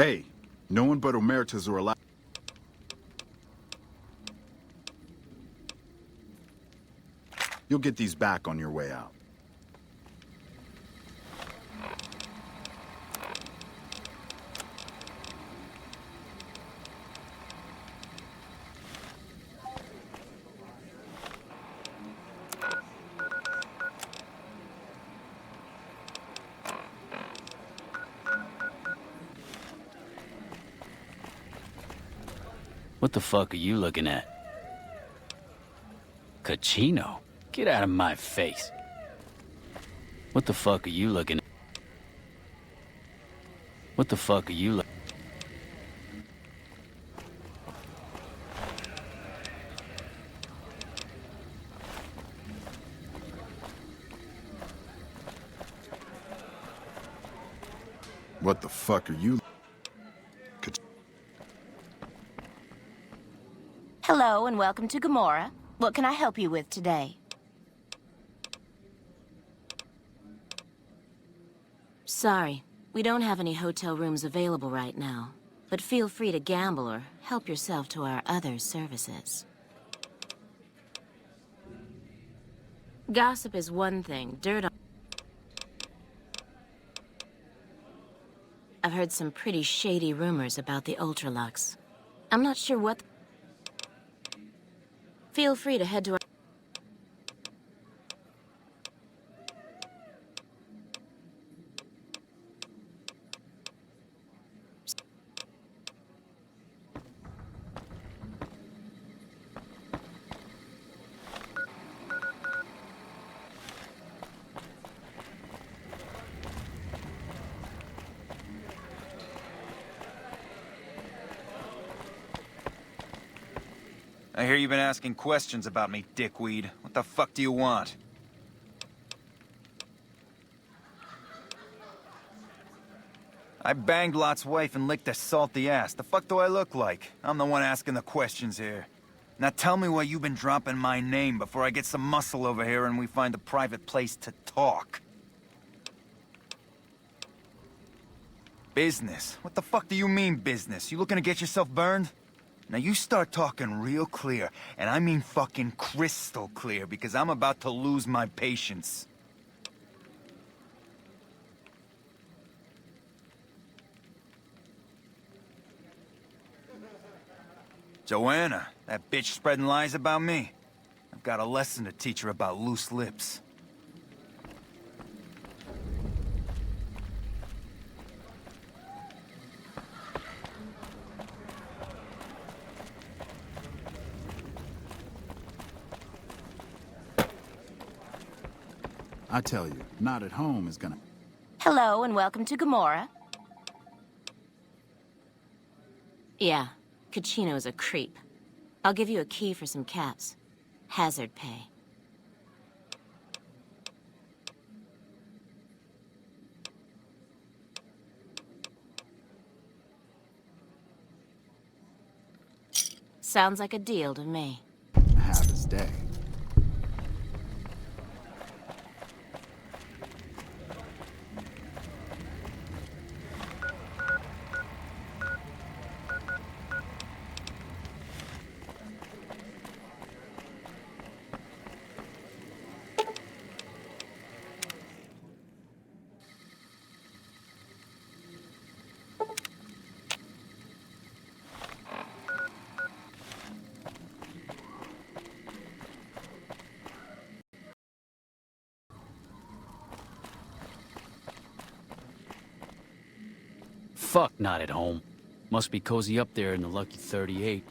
Hey, no one but Omertas are allowed. You'll get these back on your way out. What the fuck are you looking at? Cachino? Get out of my face. What the fuck are you looking at? What the fuck are you looking at? What the fuck are you? Hello and welcome to Gomorrah. What can I help you with today? Sorry, we don't have any hotel rooms available right now, but feel free to gamble or help yourself to our other services. Gossip is one thing, dirt on... I've heard some pretty shady rumors about the Ultralux. I'm not sure what... Feel free to head to our... I hear you've been asking questions about me, dickweed. What the fuck do you want? I banged Lot's wife and licked her salty ass. The fuck do I look like? I'm the one asking the questions here. Now tell me why you've been dropping my name before I get some muscle over here and we find a private place to talk. Business? What the fuck do you mean business? You looking to get yourself burned? Now you start talking real clear, and I mean fucking crystal clear, because I'm about to lose my patience. Joanna, that bitch spreading lies about me. I've got a lesson to teach her about loose lips. I tell you, not at home is gonna... Hello and welcome to Gomorrah. Yeah, Cachino's a creep. I'll give you a key for some caps. Hazard pay. Sounds like a deal to me. Have his day. Fuck, not at home. Must be cozy up there in the lucky 38.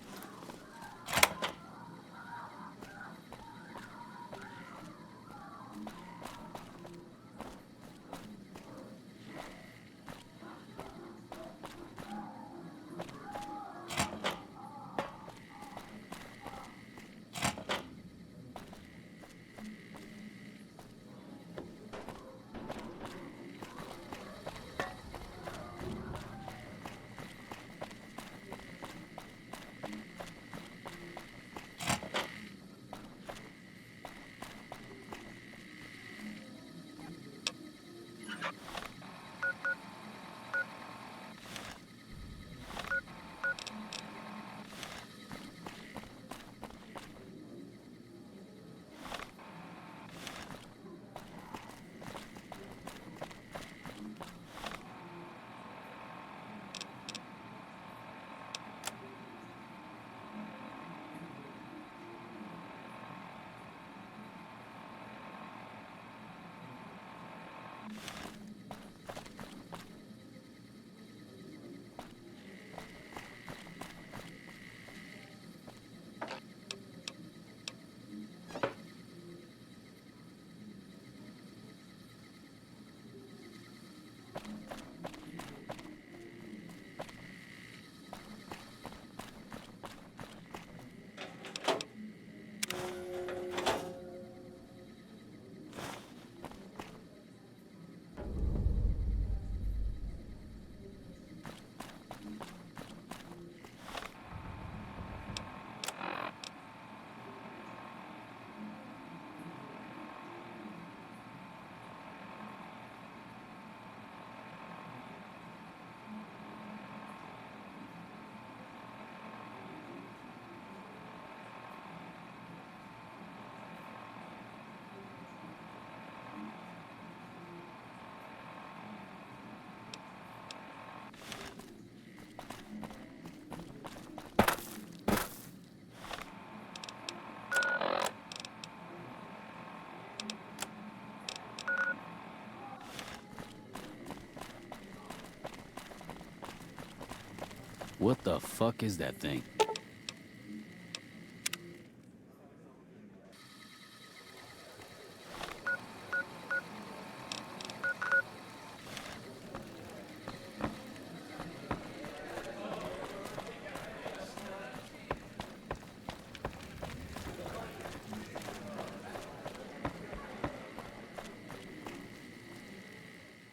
What the fuck is that thing?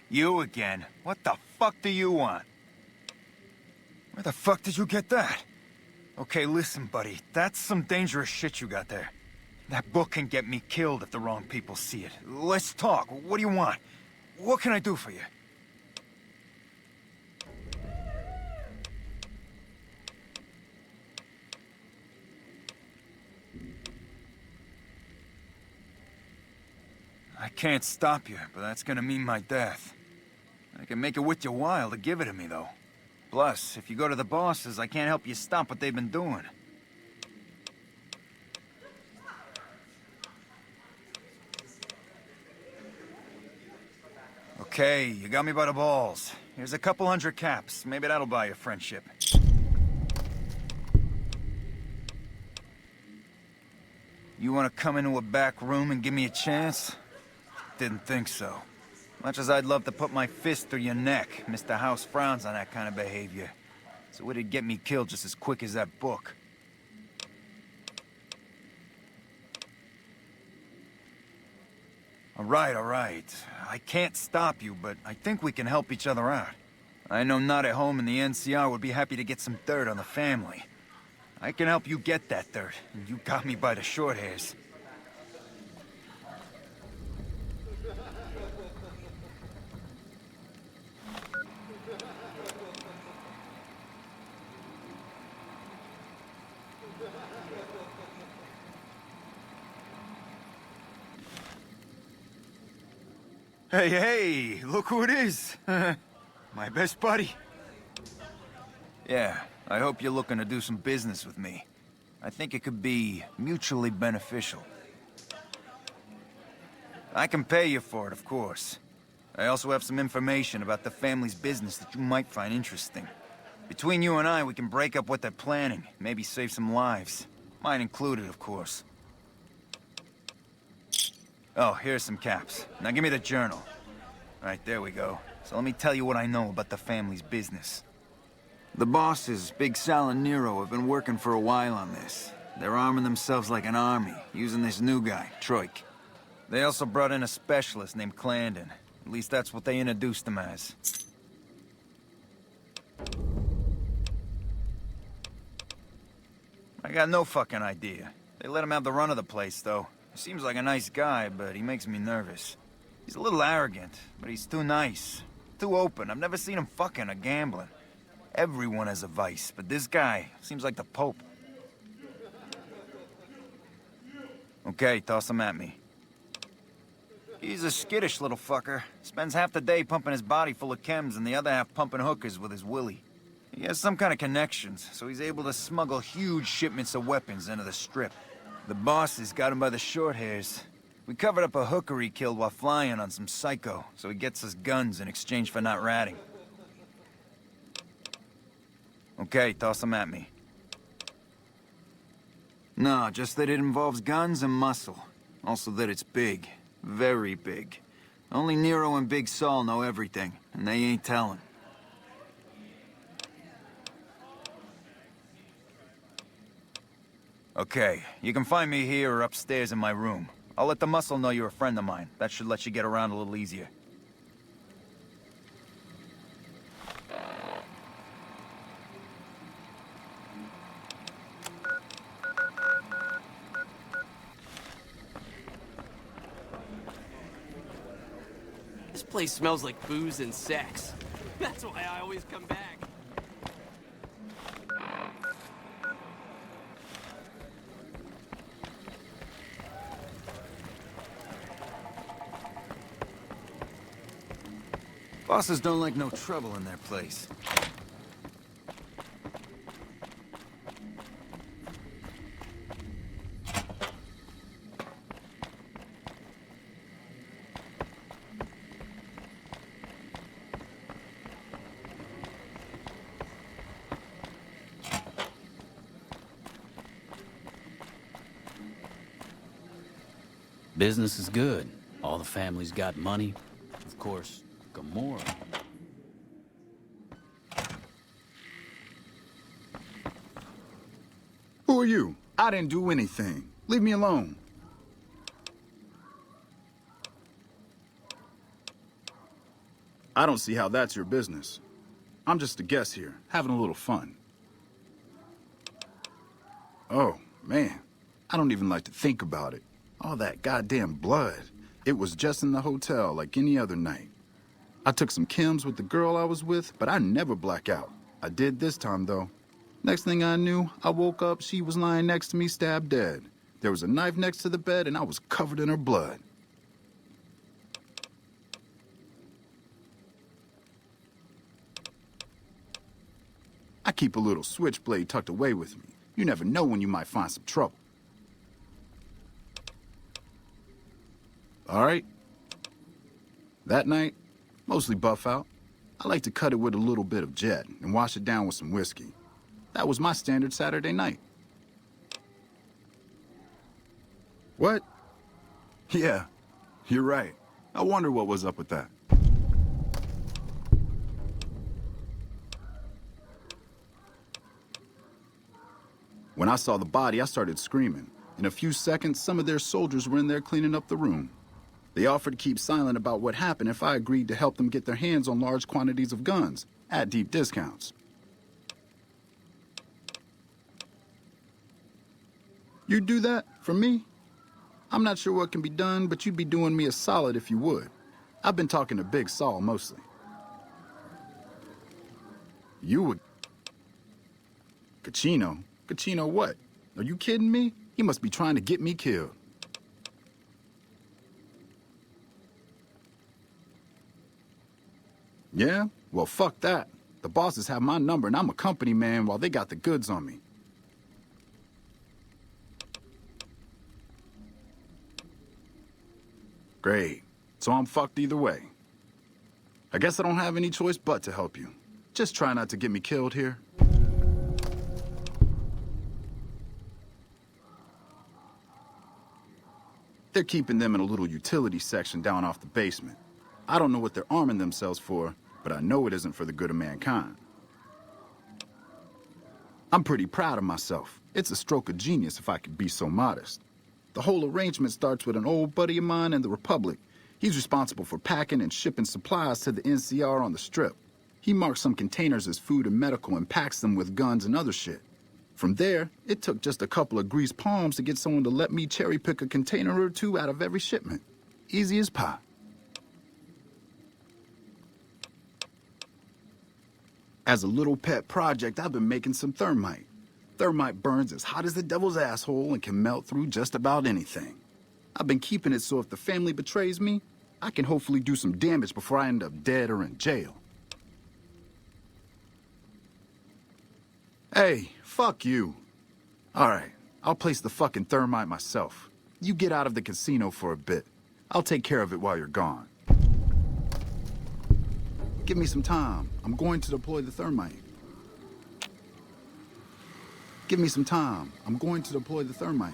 You again? What the fuck do you want? Where the fuck did you get that? Okay, listen, buddy. That's some dangerous shit you got there. That book can get me killed if the wrong people see it. Let's talk. What do you want? What can I do for you? I can't stop you, but that's gonna mean my death. I can make it worth your while to give it to me, though. Plus, if you go to the bosses, I can't help you stop what they've been doing. Okay, you got me by the balls. Here's a couple hundred caps. Maybe that'll buy you friendship. You wanna come into a back room and give me a chance? Didn't think so. Much as I'd love to put my fist through your neck, Mr. House frowns on that kind of behavior. So it'd get me killed just as quick as that book. All right. I can't stop you, but I think we can help each other out. I know Not at Home and the NCR would be happy to get some dirt on the family. I can help you get that dirt, and you got me by the short hairs. Hey, look who it is. My best buddy. Yeah, I hope you're looking to do some business with me. I think it could be mutually beneficial. I can pay you for it, of course. I also have some information about the family's business that you might find interesting. Between you and I, we can break up what they're planning, maybe save some lives. Mine included, of course. Oh, here's some caps. Now give me the journal. Right, there we go. So let me tell you what I know about the family's business. The bosses, Big Sal and Nero, have been working for a while on this. They're arming themselves like an army, using this new guy, Troik. They also brought in a specialist named Clandon. At least that's what they introduced him as. I got no fucking idea. They let him have the run of the place, though. He seems like a nice guy, but he makes me nervous. He's a little arrogant, but he's too nice. Too open. I've never seen him fucking or gambling. Everyone has a vice, but this guy seems like the Pope. Okay, toss him at me. He's a skittish little fucker. Spends half the day pumping his body full of chems and the other half pumping hookers with his willy. He has some kind of connections, so he's able to smuggle huge shipments of weapons into the Strip. The bosses got him by the short hairs. We covered up a hooker he killed while flying on some psycho, so he gets us guns in exchange for not ratting. Okay, toss him at me. No, just that it involves guns and muscle. Also that it's big. Very big. Only Nero and Big Saul know everything, and they ain't telling. Okay, you can find me here or upstairs in my room. I'll let the muscle know you're a friend of mine. That should let you get around a little easier. This place smells like booze and sex. That's why I always come back. Bosses don't like no trouble in their place. Business is good. All the families got money. Of course, Gomorrah. Who are you? I didn't do anything. Leave me alone. I don't see how that's your business. I'm just a guest here, having a little fun. Oh, man. I don't even like to think about it. All that goddamn blood. It was just in the hotel like any other night. I took some chems with the girl I was with, but I never black out. I did this time, though. Next thing I knew, I woke up, she was lying next to me, stabbed dead. There was a knife next to the bed, and I was covered in her blood. I keep a little switchblade tucked away with me. You never know when you might find some trouble. All right? That night, mostly buff out. I like to cut it with a little bit of jet and wash it down with some whiskey. That was my standard Saturday night. What? Yeah, you're right. I wonder what was up with that. When I saw the body, I started screaming. In a few seconds, some of their soldiers were in there cleaning up the room. They offered to keep silent about what happened if I agreed to help them get their hands on large quantities of guns at deep discounts. You'd do that for me? I'm not sure what can be done, but you'd be doing me a solid if you would. I've been talking to Big Saul mostly. You would... Cachino? Cachino what? Are you kidding me? He must be trying to get me killed. Yeah? Well, fuck that. The bosses have my number and I'm a company man while they got the goods on me. Great. So I'm fucked either way. I guess I don't have any choice but to help you. Just try not to get me killed here. They're keeping them in a little utility section down off the basement. I don't know what they're arming themselves for, but I know it isn't for the good of mankind. I'm pretty proud of myself. It's a stroke of genius if I could be so modest. The whole arrangement starts with an old buddy of mine in the Republic. He's responsible for packing and shipping supplies to the NCR on the Strip. He marks some containers as food and medical and packs them with guns and other shit. From there, it took just a couple of greased palms to get someone to let me cherry-pick a container or two out of every shipment. Easy as pie. As a little pet project, I've been making some thermite. Thermite burns as hot as the devil's asshole and can melt through just about anything. I've been keeping it so if the family betrays me, I can hopefully do some damage before I end up dead or in jail. Hey, fuck you. All right, I'll place the fucking thermite myself. You get out of the casino for a bit. I'll take care of it while you're gone. Give me some time. I'm going to deploy the thermite. Give me some time. I'm going to deploy the thermite.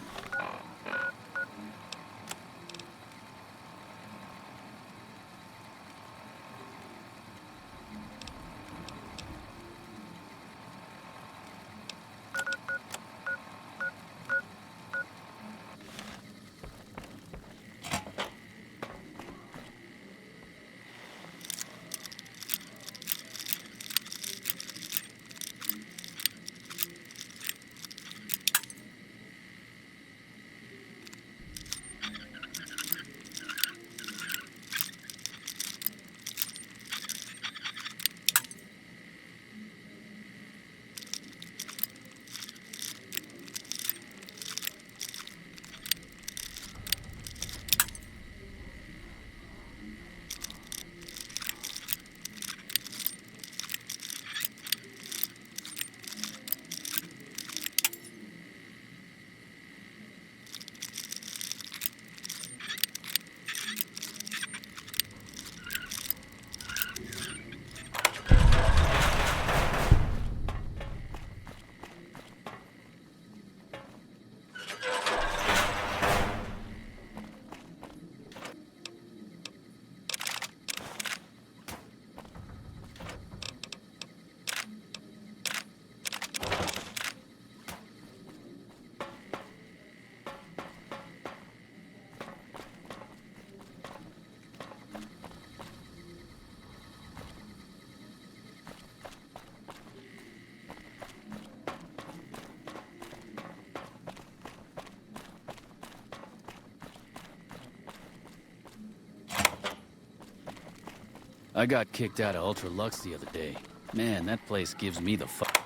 I got kicked out of Ultra Lux the other day. Man, that place gives me the fuck.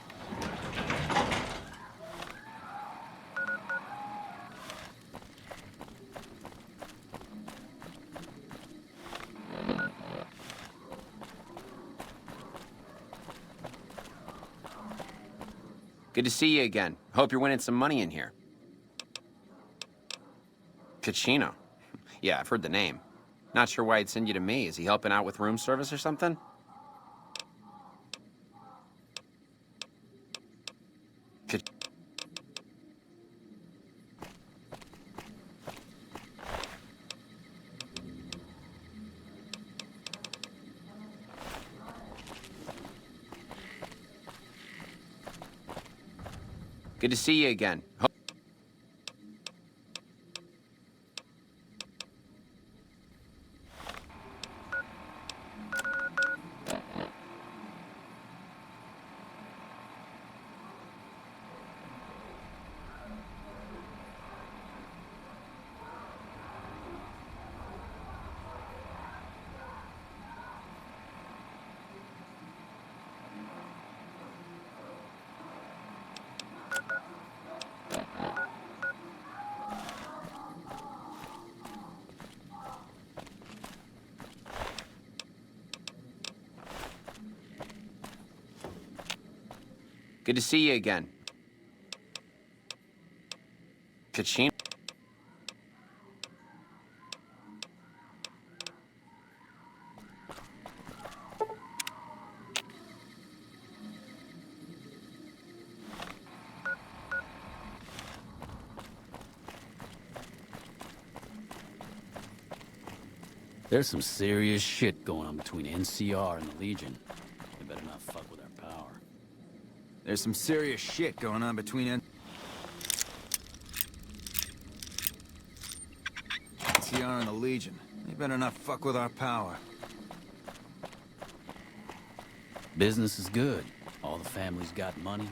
Good to see you again. Hope you're winning some money in here. Cachino. Yeah, I've heard the name. Not sure why he'd send you to me. Is he helping out with room service or something? Ca- Good to see you again. Good to see you again. Cachino. There's some serious shit going on between NCR and the Legion. They better not fuck with our power. There's some serious shit going on between NCR and the Legion. They better not fuck with our power. Business is good. All the families got money.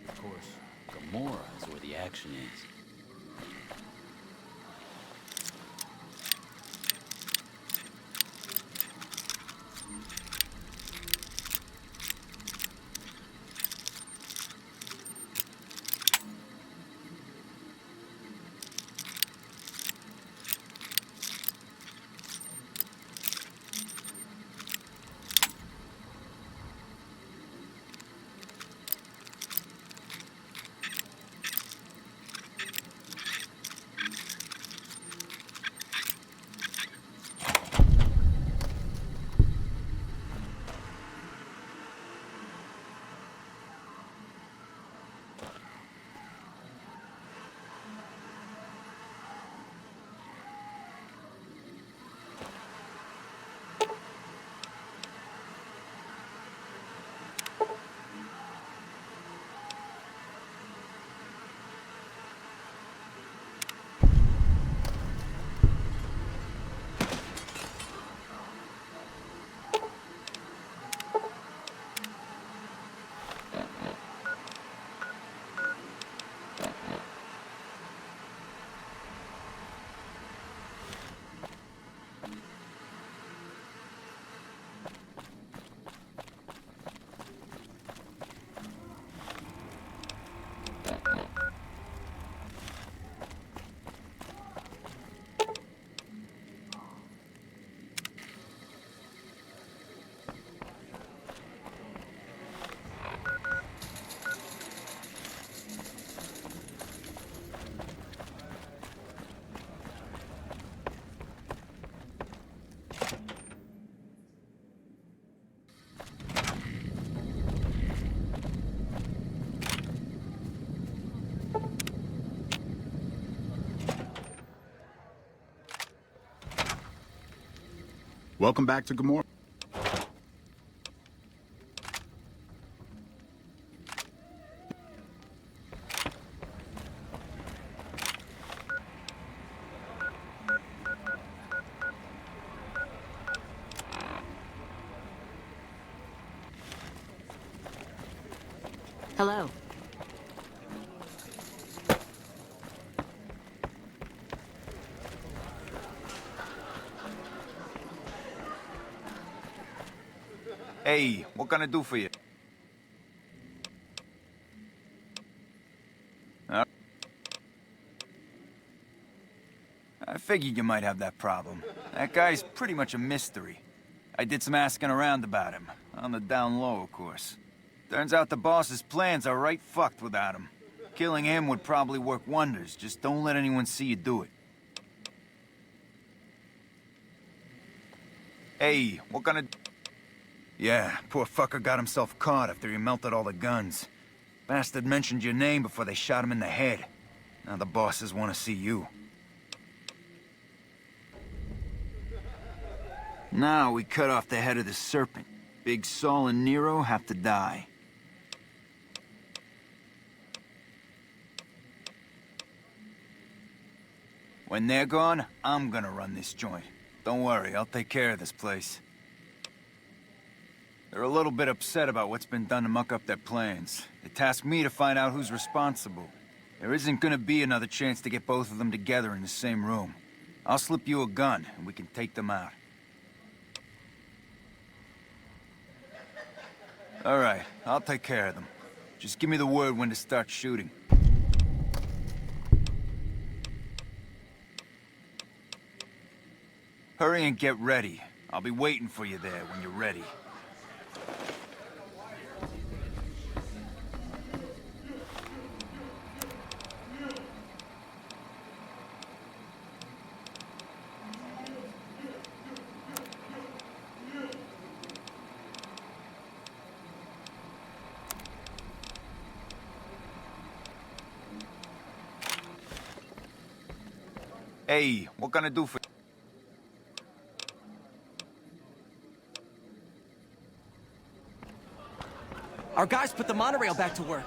Of course, Gomorrah is where the action is. Welcome back to Gomorrah. Hello. Hey, what can I do for you? I figured you might have that problem. That guy's pretty much a mystery. I did some asking around about him. On the down low, of course. Turns out the boss's plans are right fucked without him. Killing him would probably work wonders. Just don't let anyone see you do it. Hey, what kind of... Yeah, poor fucker got himself caught after he melted all the guns. Bastard mentioned your name before they shot him in the head. Now the bosses want to see you. Now we cut off the head of the serpent. Big Saul and Nero have to die. When they're gone, I'm gonna run this joint. Don't worry, I'll take care of this place. They're a little bit upset about what's been done to muck up their plans. They tasked me to find out who's responsible. There isn't gonna be another chance to get both of them together in the same room. I'll slip you a gun, and we can take them out. All right, I'll take care of them. Just give me the word when to start shooting. Hurry and get ready. I'll be waiting for you there when you're ready. Hey, what can I do for you? Our guys put the monorail back to work.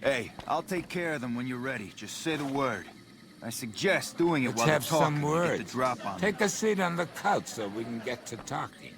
Hey, I'll take care of them when you're ready. Just say the word. I suggest doing it Let's while they're have some talking to words. get the drop on them. Take a seat on the couch so we can get to talking.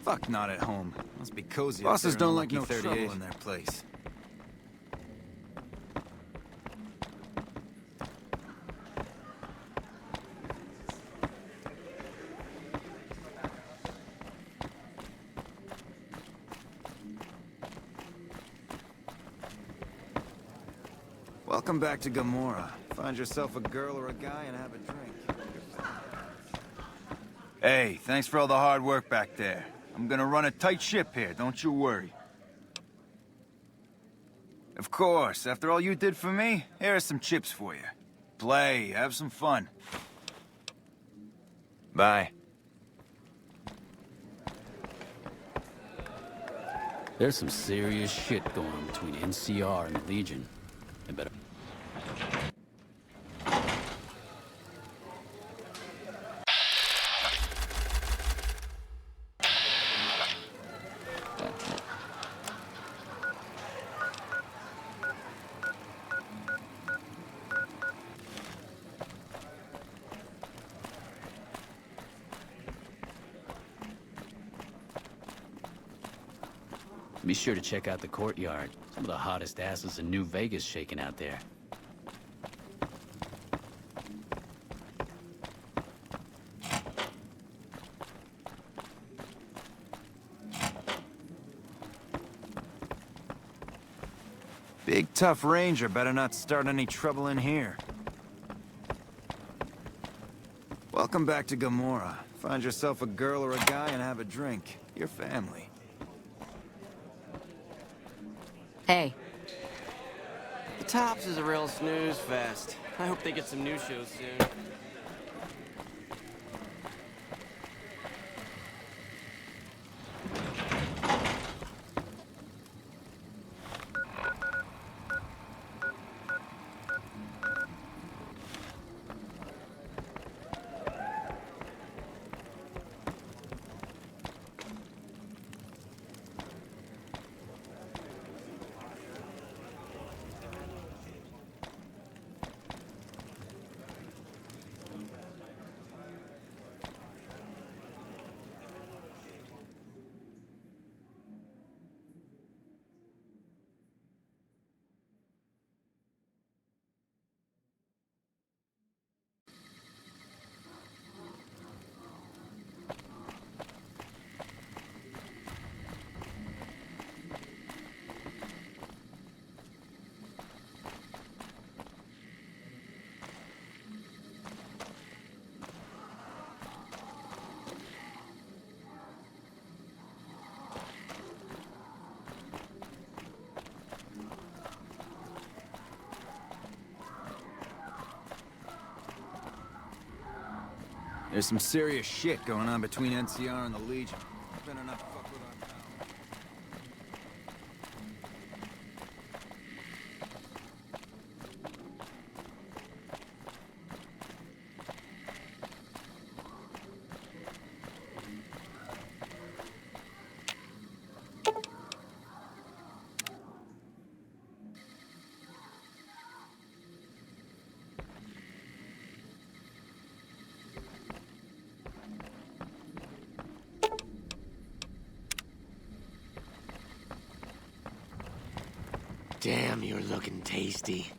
Fuck, not at home. Must be cozy. Bosses don't like no trouble 38. in their place. Welcome back to Gomorrah. Find yourself a girl or a guy and have a drink. Hey, thanks for all the hard work back there. I'm gonna run a tight ship here, don't you worry. Of course, after all you did for me, here are some chips for you. Play, have some fun. Bye. There's some serious shit going on between NCR and the Legion. I better... Be sure to check out the courtyard. Some of the hottest asses in New Vegas shaking out there. Big tough ranger better not start any trouble in here. Welcome back to Gomorrah. Find yourself a girl or a guy and have a drink. Your family. Hey. The Tops is a real snooze fest. I hope they get some new shows soon. There's some serious shit going on between NCR and the Legion. Better not fuck with our pal. Damn, you're looking tasty.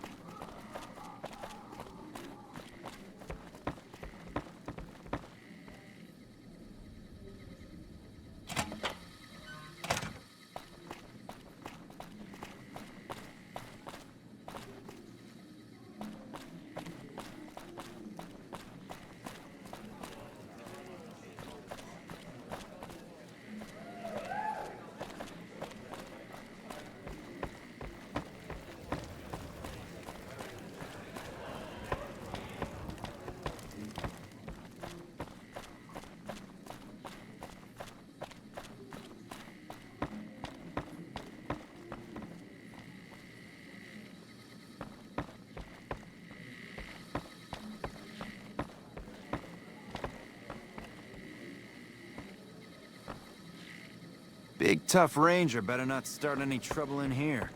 Big tough ranger better not start any trouble in here.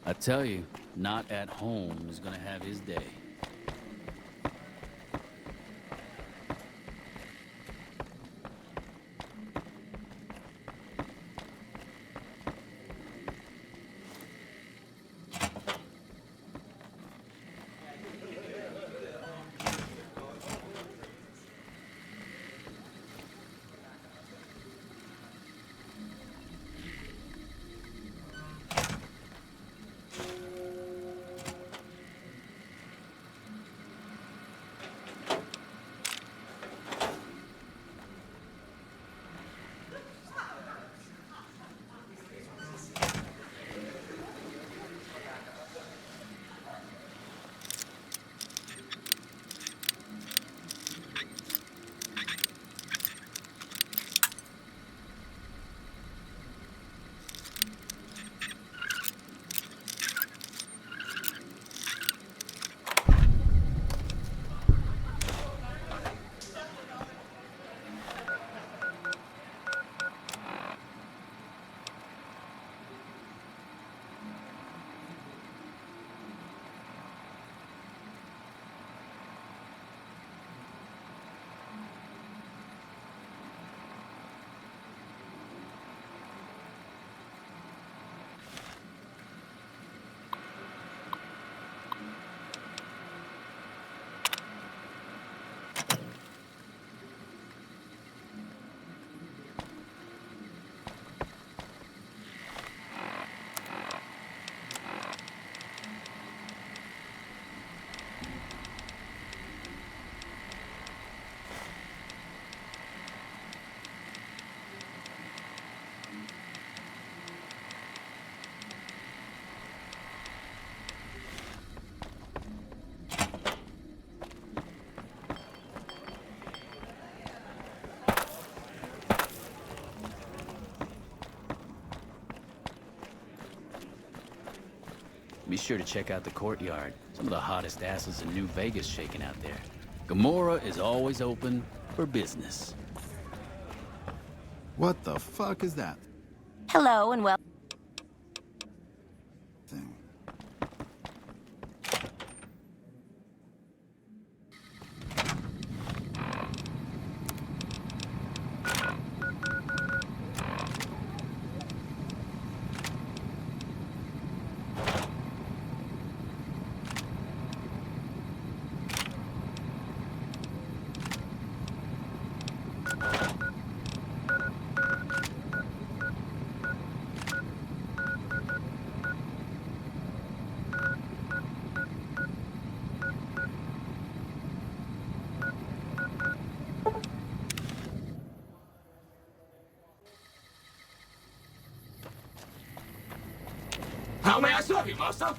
I tell you, not at home is gonna have his day. Be sure to check out the courtyard. Some of the hottest asses in New Vegas shaking out there. Gomorrah is always open for business. What the fuck is that Hello and welcome. thing? How may I serve you, master?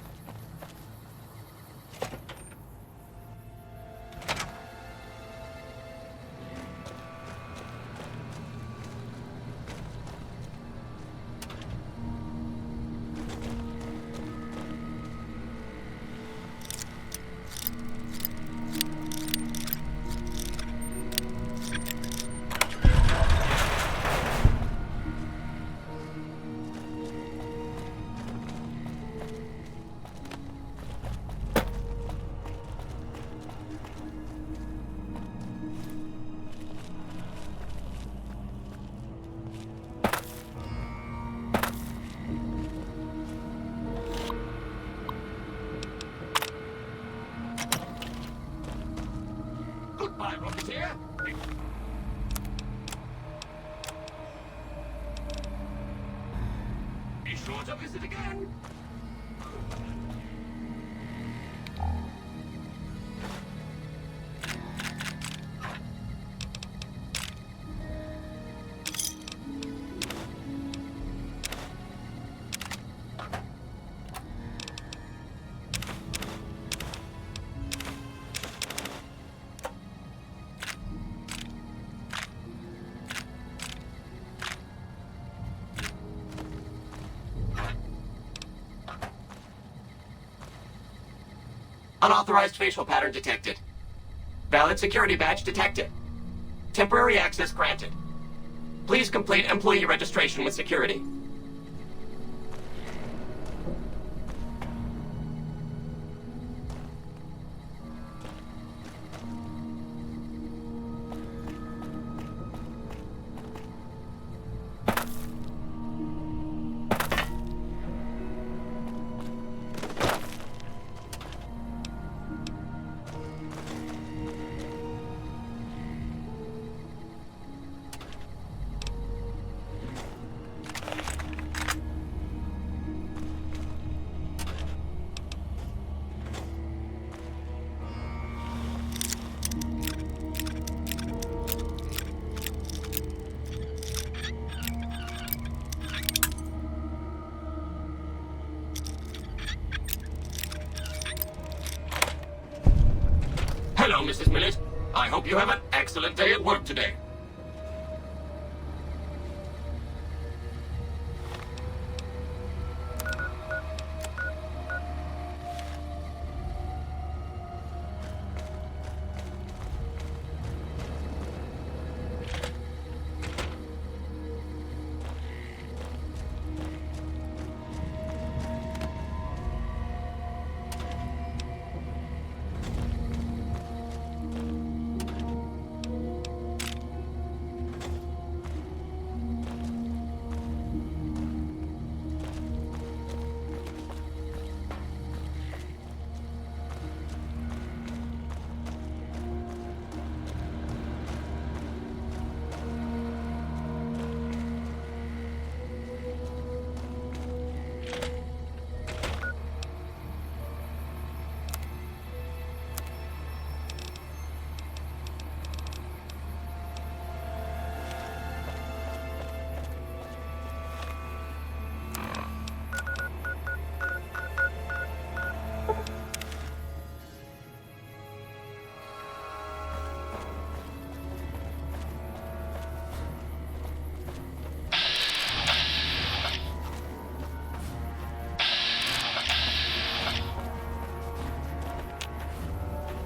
Goodbye, Rocketeer. Be sure to visit again. Unauthorized facial pattern detected. Valid security badge detected. Temporary access granted. Please complete employee registration with security. Hello, Mrs. Millet. I hope you have an excellent day at work today.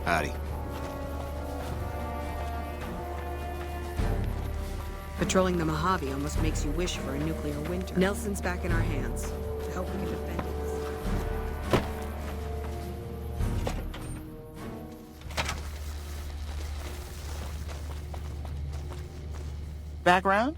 Howdy. Patrolling the Mojave almost makes you wish for a nuclear winter. Nelson's back in our hands. I hope we can defend it. Background?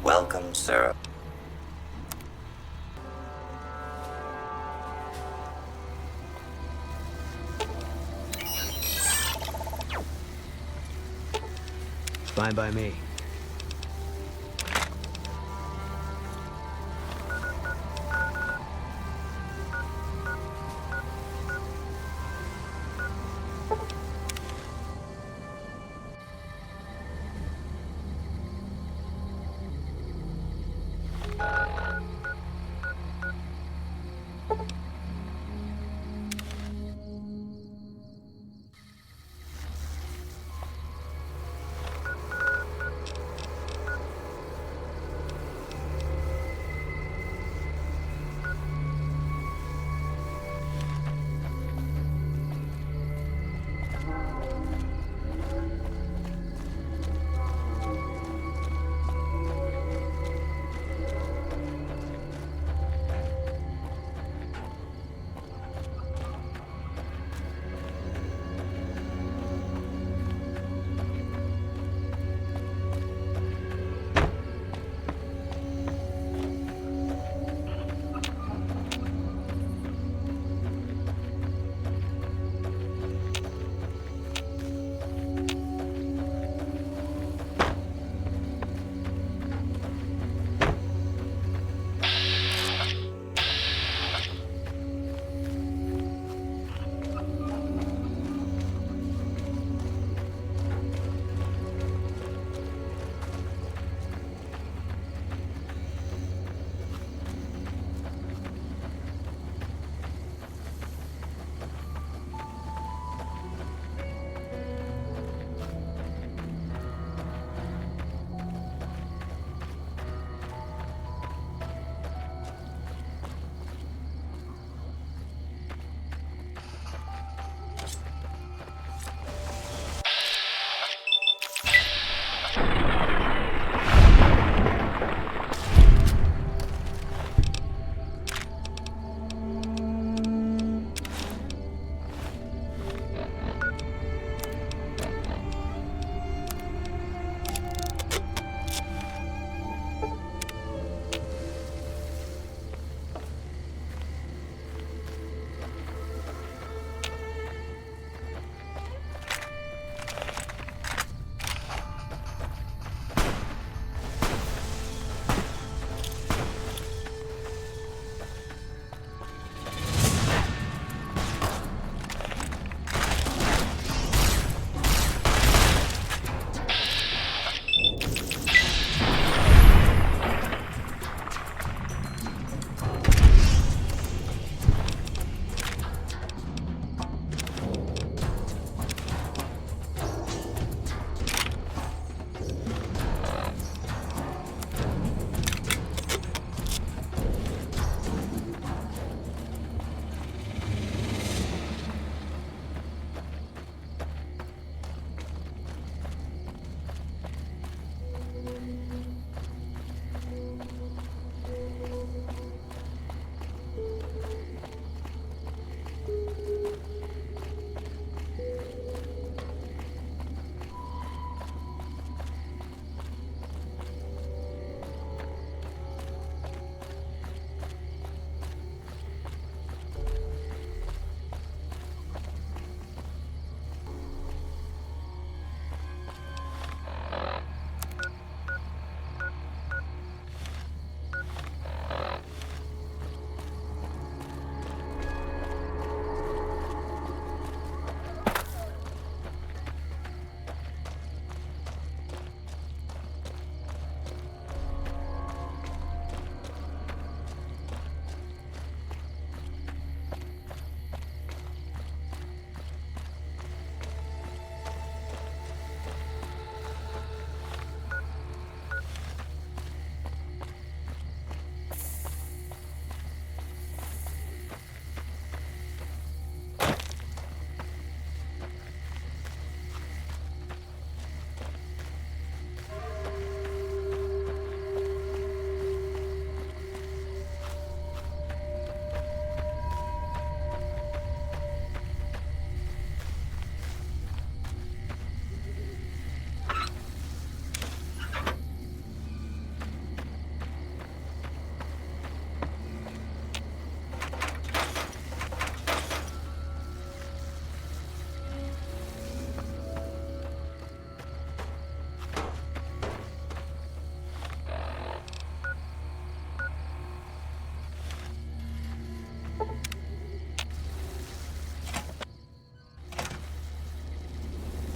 Welcome, sir. Fine by me.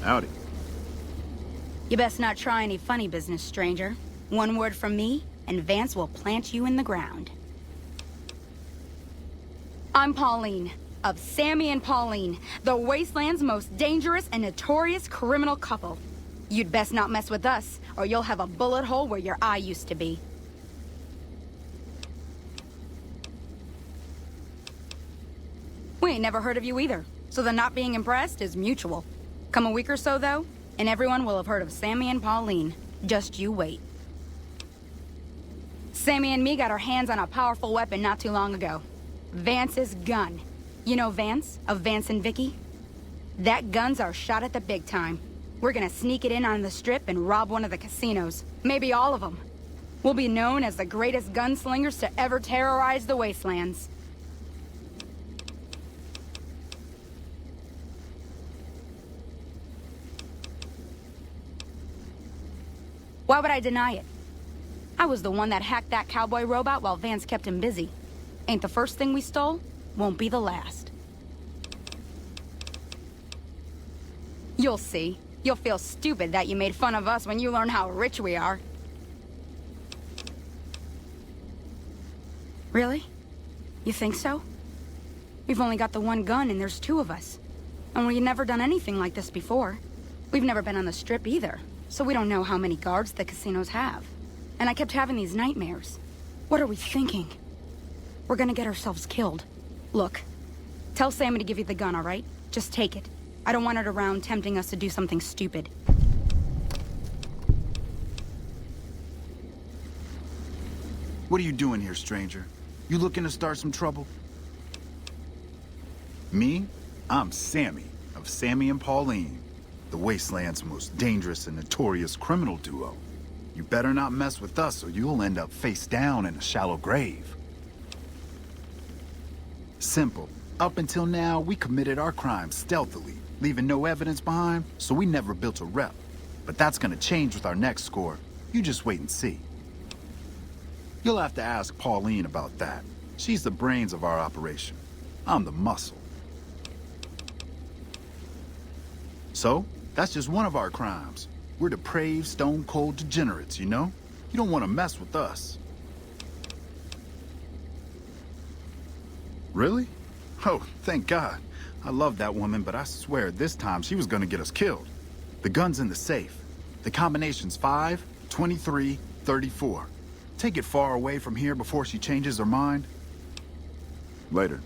Howdy. You best not try any funny business, stranger. One word from me, and Vance will plant you in the ground. I'm Pauline, of Sammy and Pauline, the Wasteland's most dangerous and notorious criminal couple. You'd best not mess with us, or you'll have a bullet hole where your eye used to be. We ain't never heard of you either, so the not being impressed is mutual. Come a week or so, though, and everyone will have heard of Sammy and Pauline. Just you wait. Sammy and me got our hands on a powerful weapon not too long ago. Vance's gun. You know Vance, of Vance and Vicky? That gun's our shot at the big time. We're gonna sneak it in on the strip and rob one of the casinos. Maybe all of them. We'll be known as the greatest gunslingers to ever terrorize the Wastelands. Why would I deny it? I was the one that hacked that cowboy robot while Vance kept him busy. Ain't the first thing we stole, won't be the last. You'll see. You'll feel stupid that you made fun of us when you learn how rich we are. Really? You think so? We've only got the one gun and there's two of us. And we've never done anything like this before. We've never been on the strip either, so we don't know how many guards the casinos have. And I kept having these nightmares. What are we thinking? We're gonna get ourselves killed. Look, tell Sammy to give you the gun, all right? Just take it. I don't want it around tempting us to do something stupid. What are you doing here, stranger? You looking to start some trouble? Me? I'm Sammy, of Sammy and Pauline, the Wasteland's most dangerous and notorious criminal duo. You better not mess with us or you'll end up face down in a shallow grave. Simple. Up until now, we committed our crimes stealthily, leaving no evidence behind, so we never built a rep. But that's gonna change with our next score. You just wait and see. You'll have to ask Pauline about that. She's the brains of our operation. I'm the muscle. So, that's just one of our crimes. We're depraved, stone-cold degenerates, you know? You don't want to mess with us. Really? Oh, thank God. I love that woman, but I swear this time she was gonna get us killed. The gun's in the safe. The combination's 5, 23, 34. Take it far away from here before she changes her mind. Later.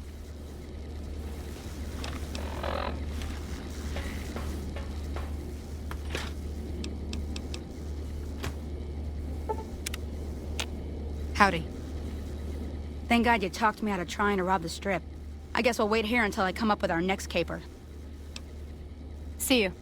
Howdy. Thank God you talked me out of trying to rob the strip. I guess we'll wait here until I come up with our next caper. See you.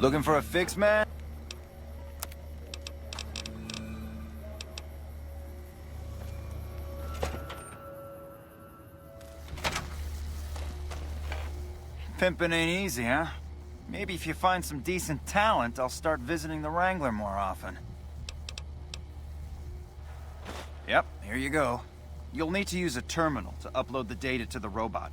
Looking for a fix, man? Pimping ain't easy, huh? Maybe if you find some decent talent, I'll start visiting the Wrangler more often. Yep, here you go. You'll need to use a terminal to upload the data to the robot.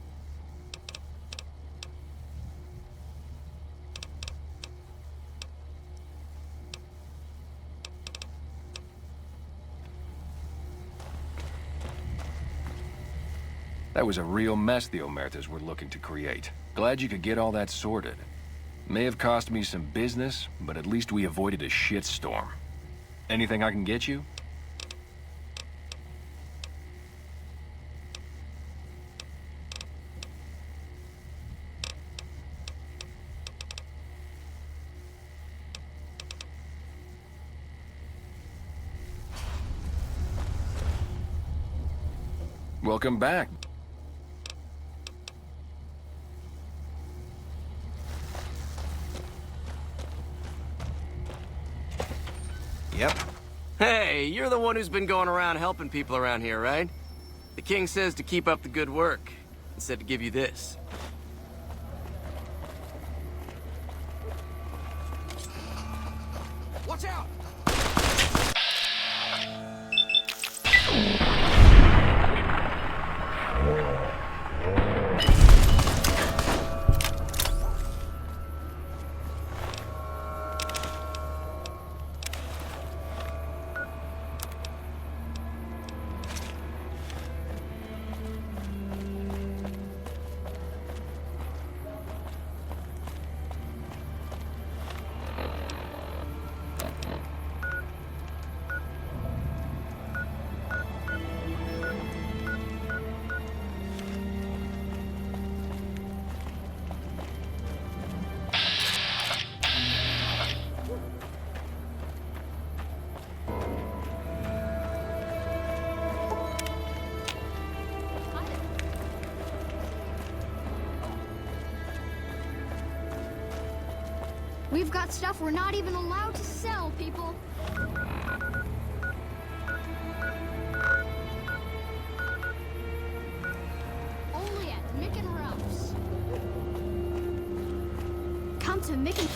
That was a real mess the Omertas were looking to create. Glad you could get all that sorted. May have cost me some business, but at least we avoided a shitstorm. Anything I can get you? Welcome back. Yep. Hey, you're the one who's been going around helping people around here, right? The king says to keep up the good work, and said to give you this. Watch out! We've got stuff we're not even allowed to sell, people. Only at Mick and Ralph's. Come to Mick and...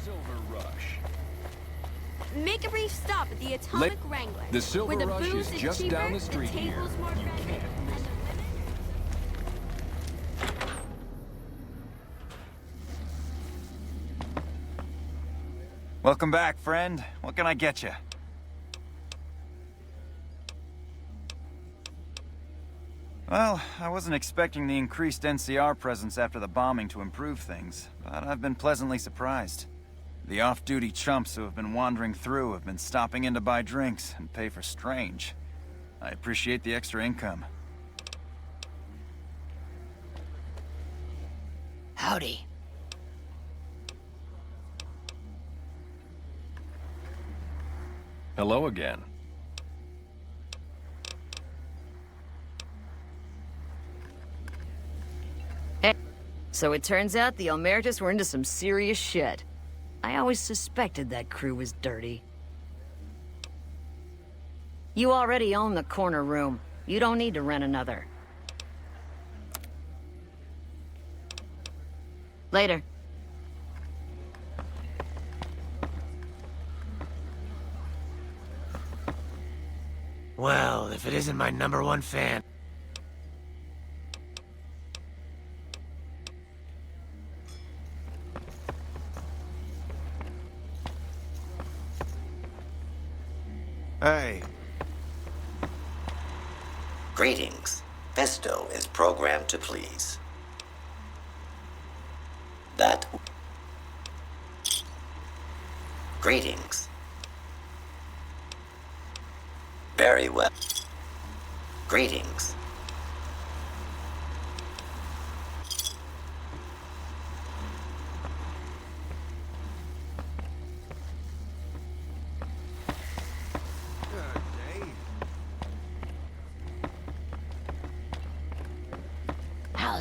Silver Rush. Make a brief stop at the Atomic Wrangler. The Silver where the Rush booze is just cheaper, down the street the here. tables more You friendly, can't and miss the it. women... Welcome back, friend. What can I get you? Well, I wasn't expecting the increased NCR presence after the bombing to improve things, but I've been pleasantly surprised. The off-duty chumps who have been wandering through have been stopping in to buy drinks and pay for strange. I appreciate the extra income. Howdy. Hello again. So it turns out the Omertas were into some serious shit. I always suspected that crew was dirty. You already own the corner room. You don't need to rent another. Later. Well, if it isn't my #1 fan. Hey. Greetings. Festo is programmed to please. That... Greetings. Very well. Greetings.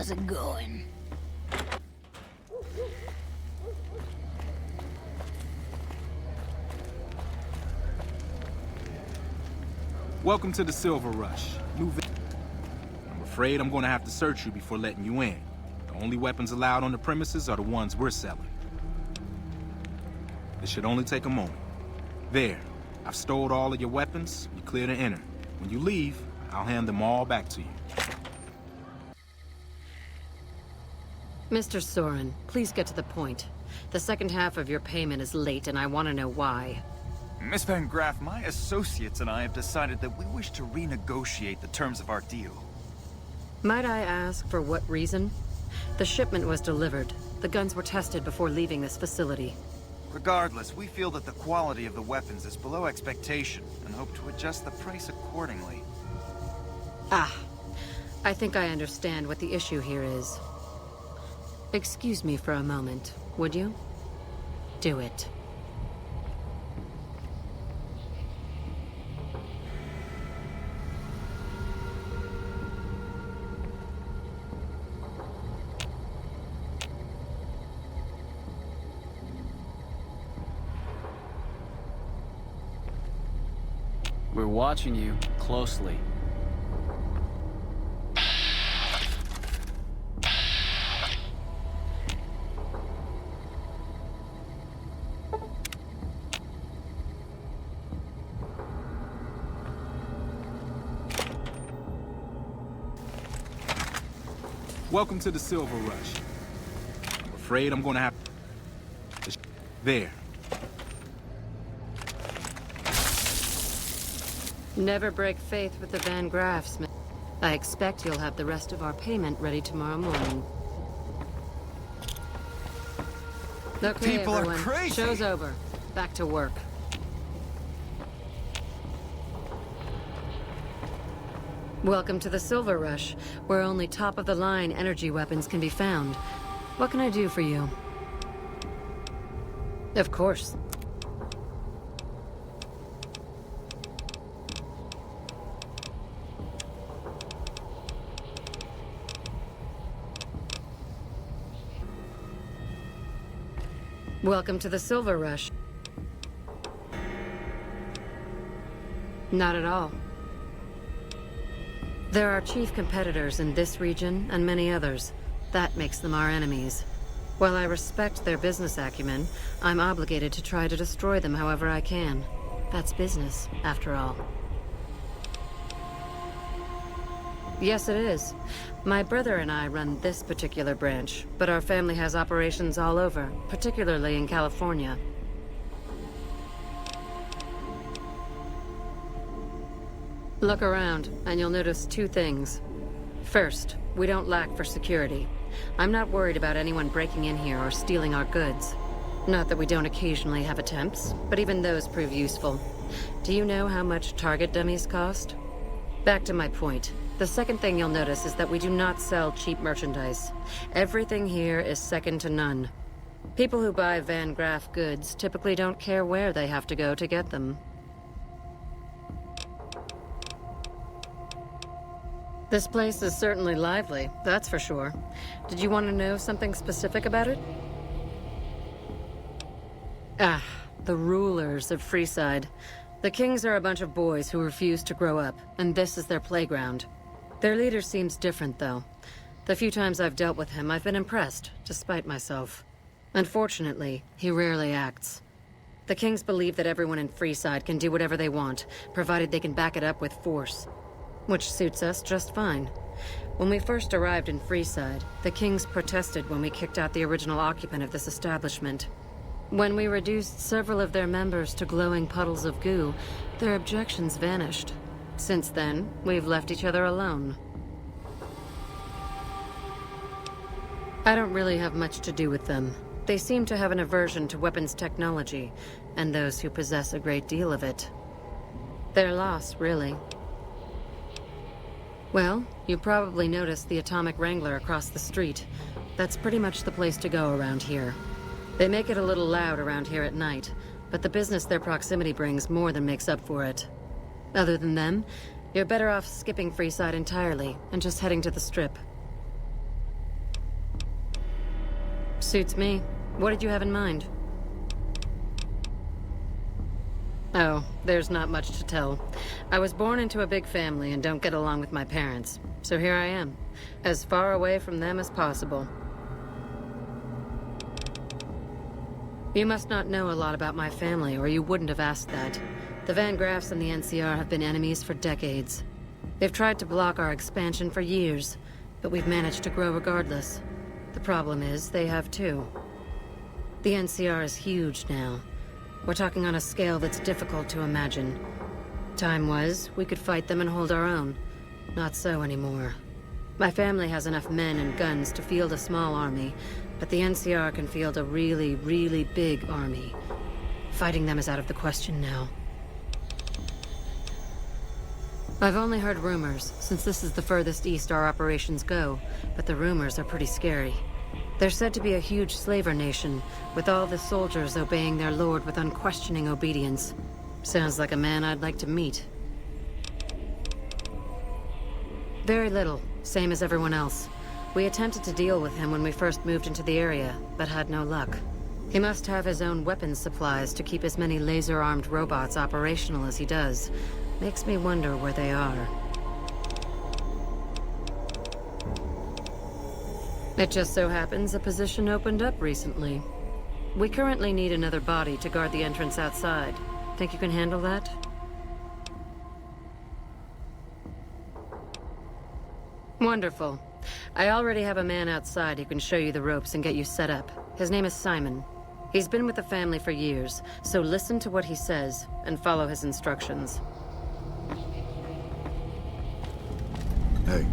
How's it going? Welcome to the Silver Rush. I'm afraid I'm gonna have to search you before letting you in. The only weapons allowed on the premises are the ones we're selling. It should only take a moment. There, I've stored all of your weapons. You're clear to enter. When you leave, I'll hand them all back to you. Mr. Soren, please get to the point. The second half of your payment is late, and I want to know why. Miss Van Graff, my associates and I have decided that we wish to renegotiate the terms of our deal. Might I ask for what reason? The shipment was delivered. The guns were tested before leaving this facility. Regardless, we feel that the quality of the weapons is below expectation and hope to adjust the price accordingly. Ah, I think I understand what the issue here is. Excuse me for a moment, would you? Do it. We're watching you closely. Welcome to the Silver Rush. I'm afraid I'm gonna have to... There. Never break faith with the Van Graffs. I expect you'll have the rest of our payment ready tomorrow morning. Okay, People everyone. are crazy. Show's over. Back to work. Welcome to the Silver Rush, where only top-of-the-line energy weapons can be found. What can I do for you? Of course. Welcome to the Silver Rush. Not at all. There are chief competitors in this region and many others. That makes them our enemies. While I respect their business acumen, I'm obligated to try to destroy them however I can. That's business, after all. Yes, it is. My brother and I run this particular branch, but our family has operations all over, particularly in California. Look around, and you'll notice two things. First, we don't lack for security. I'm not worried about anyone breaking in here or stealing our goods. Not that we don't occasionally have attempts, but even those prove useful. Do you know how much target dummies cost? Back to my point. The second thing you'll notice is that we do not sell cheap merchandise. Everything here is second to none. People who buy Van Graff goods typically don't care where they have to go to get them. This place is certainly lively, that's for sure. Did you want to know something specific about it? Ah, the rulers of Freeside. The kings are a bunch of boys who refuse to grow up, and this is their playground. Their leader seems different, though. The few times I've dealt with him, I've been impressed, despite myself. Unfortunately, he rarely acts. The kings believe that everyone in Freeside can do whatever they want, provided they can back it up with force. Which suits us just fine. When we first arrived in Freeside, the kings protested when we kicked out the original occupant of this establishment. When we reduced several of their members to glowing puddles of goo, their objections vanished. Since then, we've left each other alone. I don't really have much to do with them. They seem to have an aversion to weapons technology, and those who possess a great deal of it. Their loss, really. Well, you probably noticed the Atomic Wrangler across the street. That's pretty much the place to go around here. They make it a little loud around here at night, but the business their proximity brings more than makes up for it. Other than them, you're better off skipping Freeside entirely and just heading to the Strip. Suits me. What did you have in mind? Oh, there's not much to tell. I was born into a big family and don't get along with my parents. So here I am, as far away from them as possible. You must not know a lot about my family, or you wouldn't have asked that. The Van Graffs and the NCR have been enemies for decades. They've tried to block our expansion for years, but we've managed to grow regardless. The problem is, they have too. The NCR is huge now. We're talking on a scale that's difficult to imagine. Time was, we could fight them and hold our own. Not so anymore. My family has enough men and guns to field a small army, but the NCR can field a really, really big army. Fighting them is out of the question now. I've only heard rumors, since this is the furthest east our operations go, but the rumors are pretty scary. They're said to be a huge slaver nation, with all the soldiers obeying their lord with unquestioning obedience. Sounds like a man I'd like to meet. Very little, same as everyone else. We attempted to deal with him when we first moved into the area, but had no luck. He must have his own weapons supplies to keep as many laser-armed robots operational as he does. Makes me wonder where they are. It just so happens a position opened up recently. We currently need another body to guard the entrance outside. Think you can handle that? Wonderful. I already have a man outside who can show you the ropes and get you set up. His name is Simon. He's been with the family for years, so listen to what he says and follow his instructions. Hey.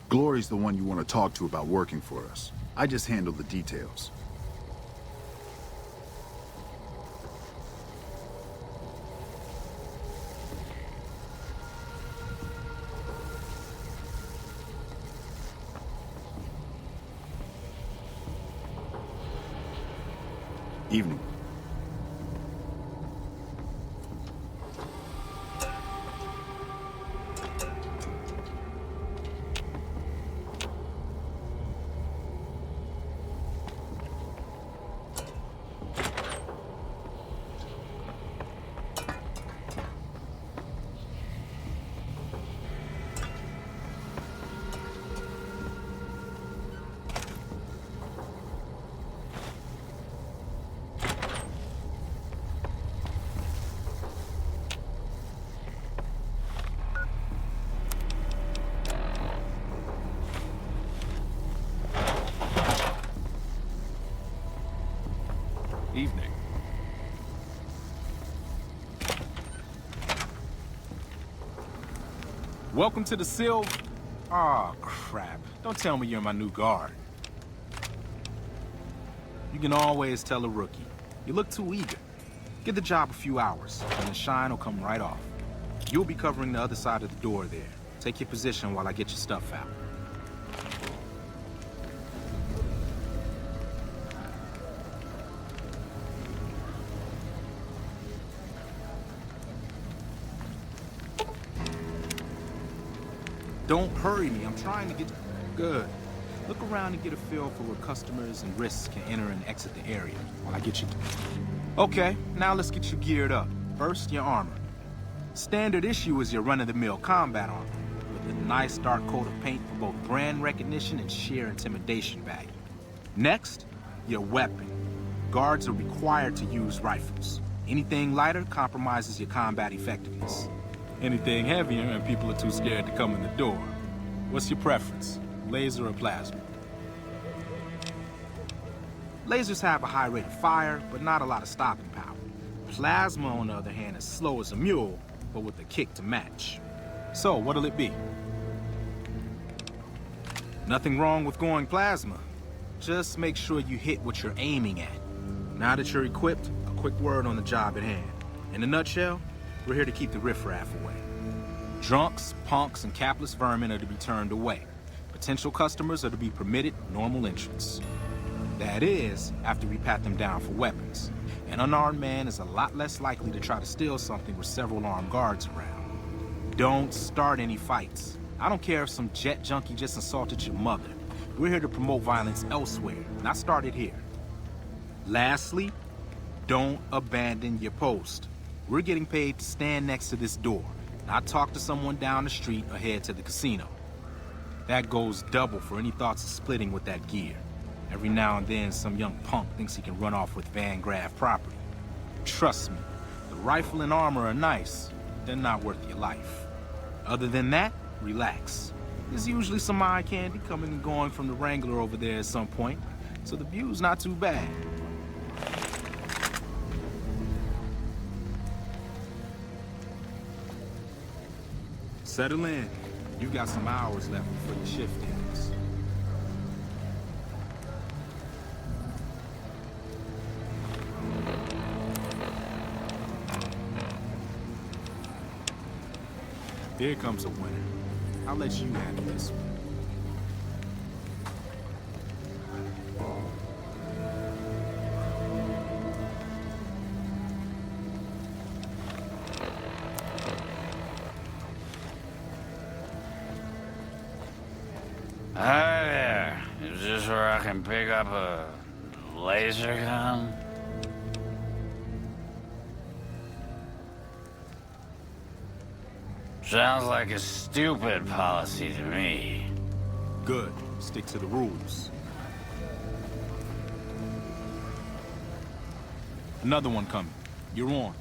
Glory's the one you want to talk to about working for us. I just handle the details. Evening. Evening. Welcome to the Silver... Aw, crap. Don't tell me you're my new guard. You can always tell a rookie. You look too eager. Give the job a few hours, and the shine will come right off. You'll be covering the other side of the door there. Take your position while I get your stuff out. Don't hurry me, I'm trying to get... Good. Look around and get a feel for where customers and risks can enter and exit the area while I get you... Okay, now let's get you geared up. First, your armor. Standard issue is your run-of-the-mill combat armor, with a nice dark coat of paint for both brand recognition and sheer intimidation value. Next, your weapon. Guards are required to use rifles. Anything lighter compromises your combat effectiveness. Anything heavier and people are too scared to come in the door. What's your preference, laser or plasma? Lasers have a high rate of fire, but not a lot of stopping power. Plasma, on the other hand, is slow as a mule, but with a kick to match. So, what'll it be? Nothing wrong with going plasma. Just make sure you hit what you're aiming at. Now that you're equipped, a quick word on the job at hand. In a nutshell, we're here to keep the riffraff away. Drunks, punks, and capless vermin are to be turned away. Potential customers are to be permitted normal entrance. That is, after we pat them down for weapons. An unarmed man is a lot less likely to try to steal something with several armed guards around. Don't start any fights. I don't care if some jet junkie just assaulted your mother. We're here to promote violence elsewhere, not start it here. Lastly, don't abandon your post. We're getting paid to stand next to this door, not talk to someone down the street or head to the casino. That goes double for any thoughts of splitting with that gear. Every now and then, some young punk thinks he can run off with Van Graff property. Trust me, the rifle and armor are nice, but they're not worth your life. Other than that, relax. There's usually some eye candy coming and going from the Wrangler over there at some point, so the view's not too bad. Settle in. You've got some hours left before your shift ends. Here comes a winner. I'll let you handle this one. Hi there. Is this where I can pick up a laser gun? Sounds like a stupid policy to me. Good. Stick to the rules. Another one coming. You're on.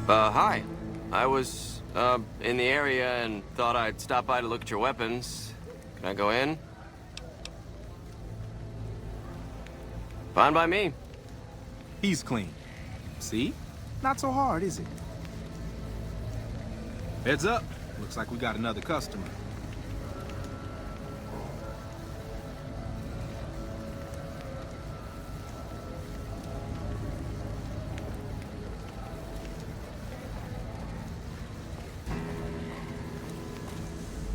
Hi. I was, in the area and thought I'd stop by to look at your weapons. Can I go in? Fine by me. He's clean. See? Not so hard, is it? Heads up. Looks like we got another customer.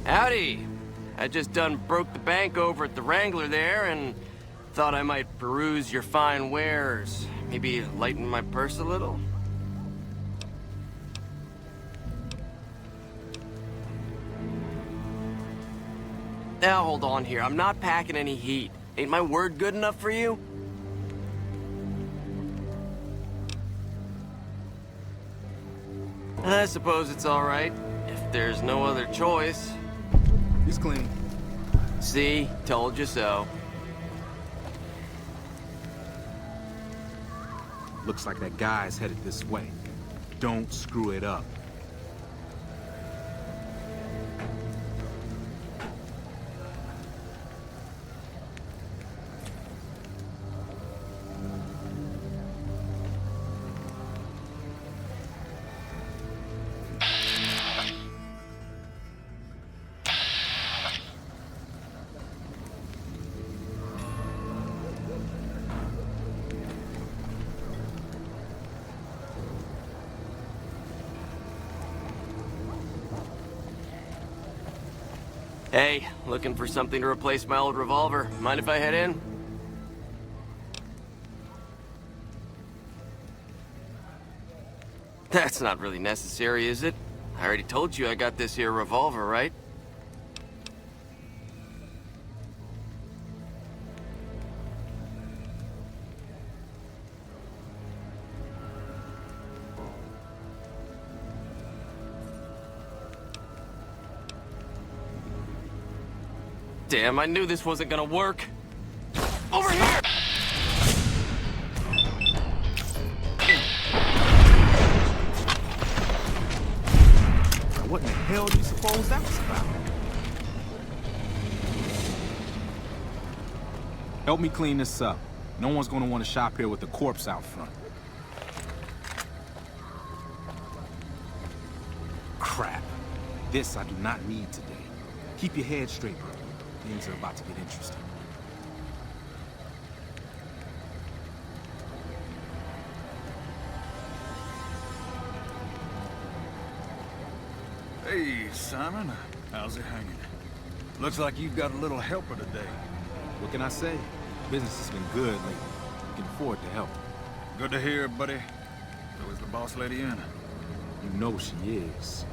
Howdy. I just done broke the bank over at the Wrangler there and thought I might peruse your fine wares. Maybe lighten my purse a little? Now hold on here. I'm not packing any heat. Ain't my word good enough for you? I suppose it's all right, if there's no other choice. He's clean. See? Told you so. Looks like that guy's headed this way. Don't screw it up. Hey, looking for something to replace my old revolver. Mind if I head in? That's not really necessary, is it? I already told you I got this here revolver, right? Damn, I knew this wasn't gonna work. Over here! What in the hell do you suppose that was about? Help me clean this up. No one's gonna want to shop here with a corpse out front. Crap. This I do not need today. Keep your head straight, bro. Things are about to get interesting. Simon. How's it hanging? Looks like you've got a little helper today. What can I say? Business has been good lately. We can afford to help. Good to hear, buddy. So is the boss lady in? You know she is.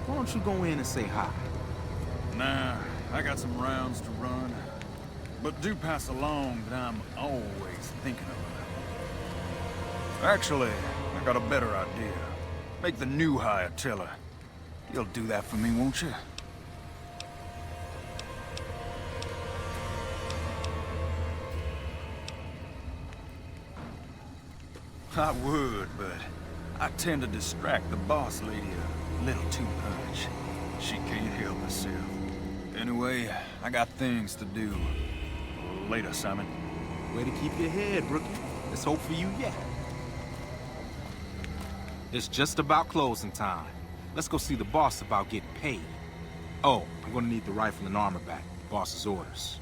Why don't you go in and say hi? Nah, I got some rounds to run. But do pass along that I'm always thinking of her. Actually, I got a better idea. Make the new hire tell her. You'll do that for me, won't you? I would, but I tend to distract the boss lady a little too much. She can't help herself. Anyway, I got things to do. Later, Simon. Way to keep your head, rookie. Let's hope for you yet. It's just about closing time. Let's go see the boss about getting paid. Oh, I'm gonna need the rifle and armor back. Boss's orders.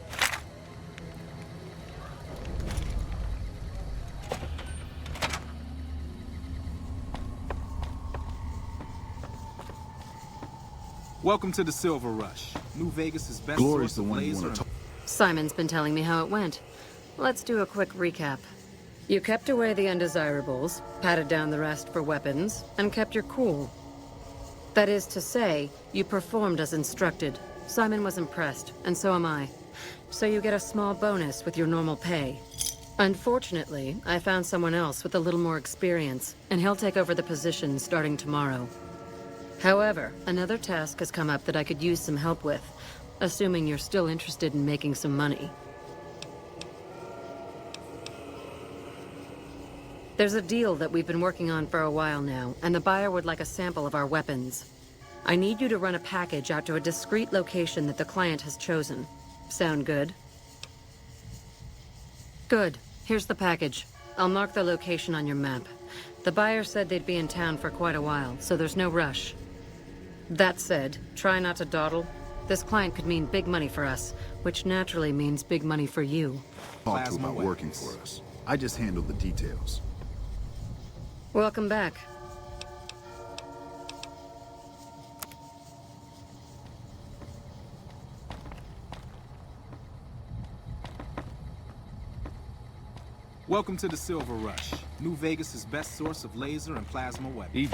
Welcome to the Silver Rush. New Vegas' best Glory's source the of one you laser want to and... talk. Simon's been telling me how it went. Let's do a quick recap. You kept away the undesirables, patted down the rest for weapons, and kept your cool. That is to say, you performed as instructed. Simon was impressed, and so am I. So you get a small bonus with your normal pay. Unfortunately, I found someone else with a little more experience, and he'll take over the position starting tomorrow. However, another task has come up that I could use some help with, assuming you're still interested in making some money. There's a deal that we've been working on for a while now, and the buyer would like a sample of our weapons. I need you to run a package out to a discrete location that the client has chosen. Sound good? Good. Here's the package. I'll mark the location on your map. The buyer said they'd be in town for quite a while, so there's no rush. That said, try not to dawdle. This client could mean big money for us, which naturally means big money for you. Talk to about working for us. I just handle the details. Welcome back. Welcome to the Silver Rush. New Vegas' best source of laser and plasma weapons.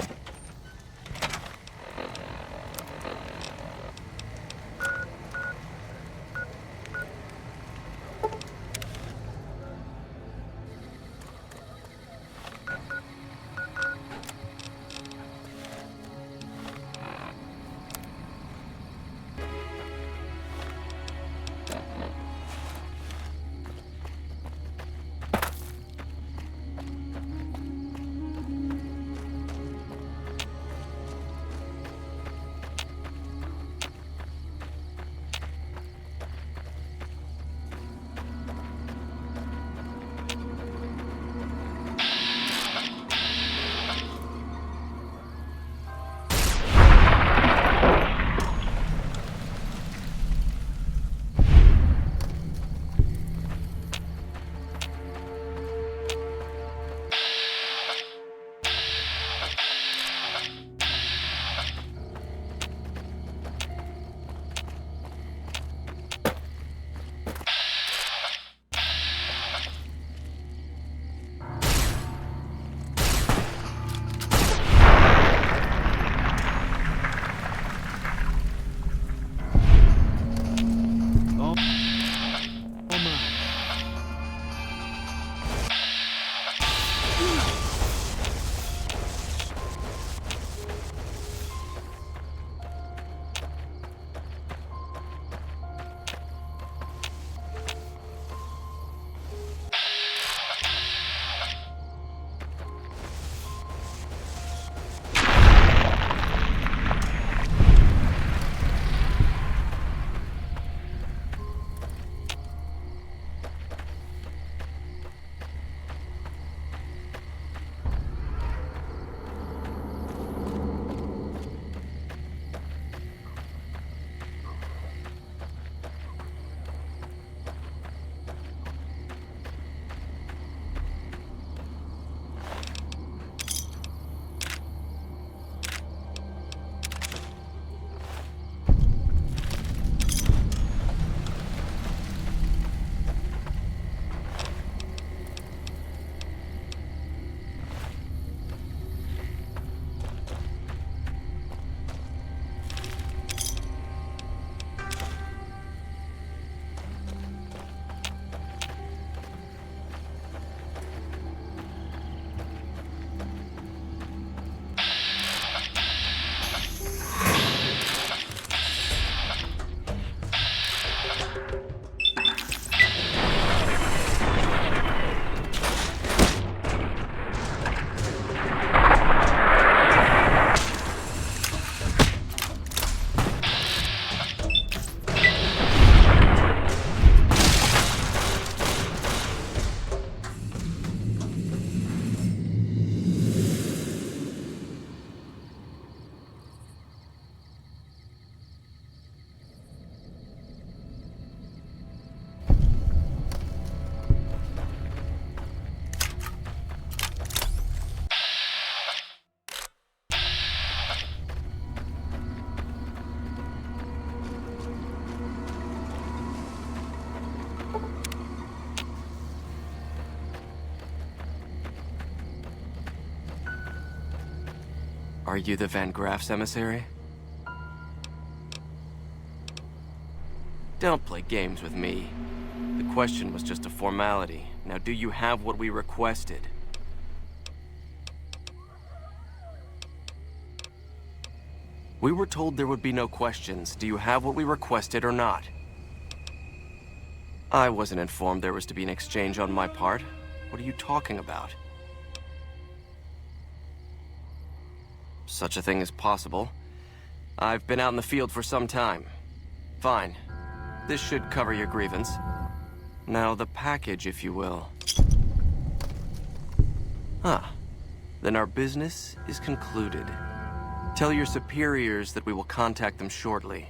Are you the Van Graffs emissary? Don't play games with me. The question was just a formality. Now, do you have what we requested? We were told there would be no questions. Do you have what we requested or not? I wasn't informed there was to be an exchange on my part. What are you talking about? Such a thing is possible. I've been out in the field for some time. Fine. This should cover your grievance. Now, the package, if you will. Ah. Then our business is concluded. Tell your superiors that we will contact them shortly.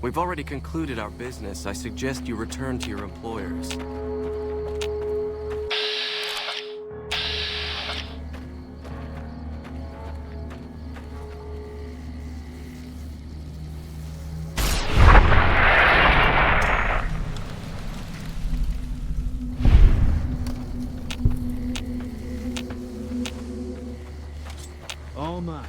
We've already concluded our business. I suggest you return to your employers. All mine.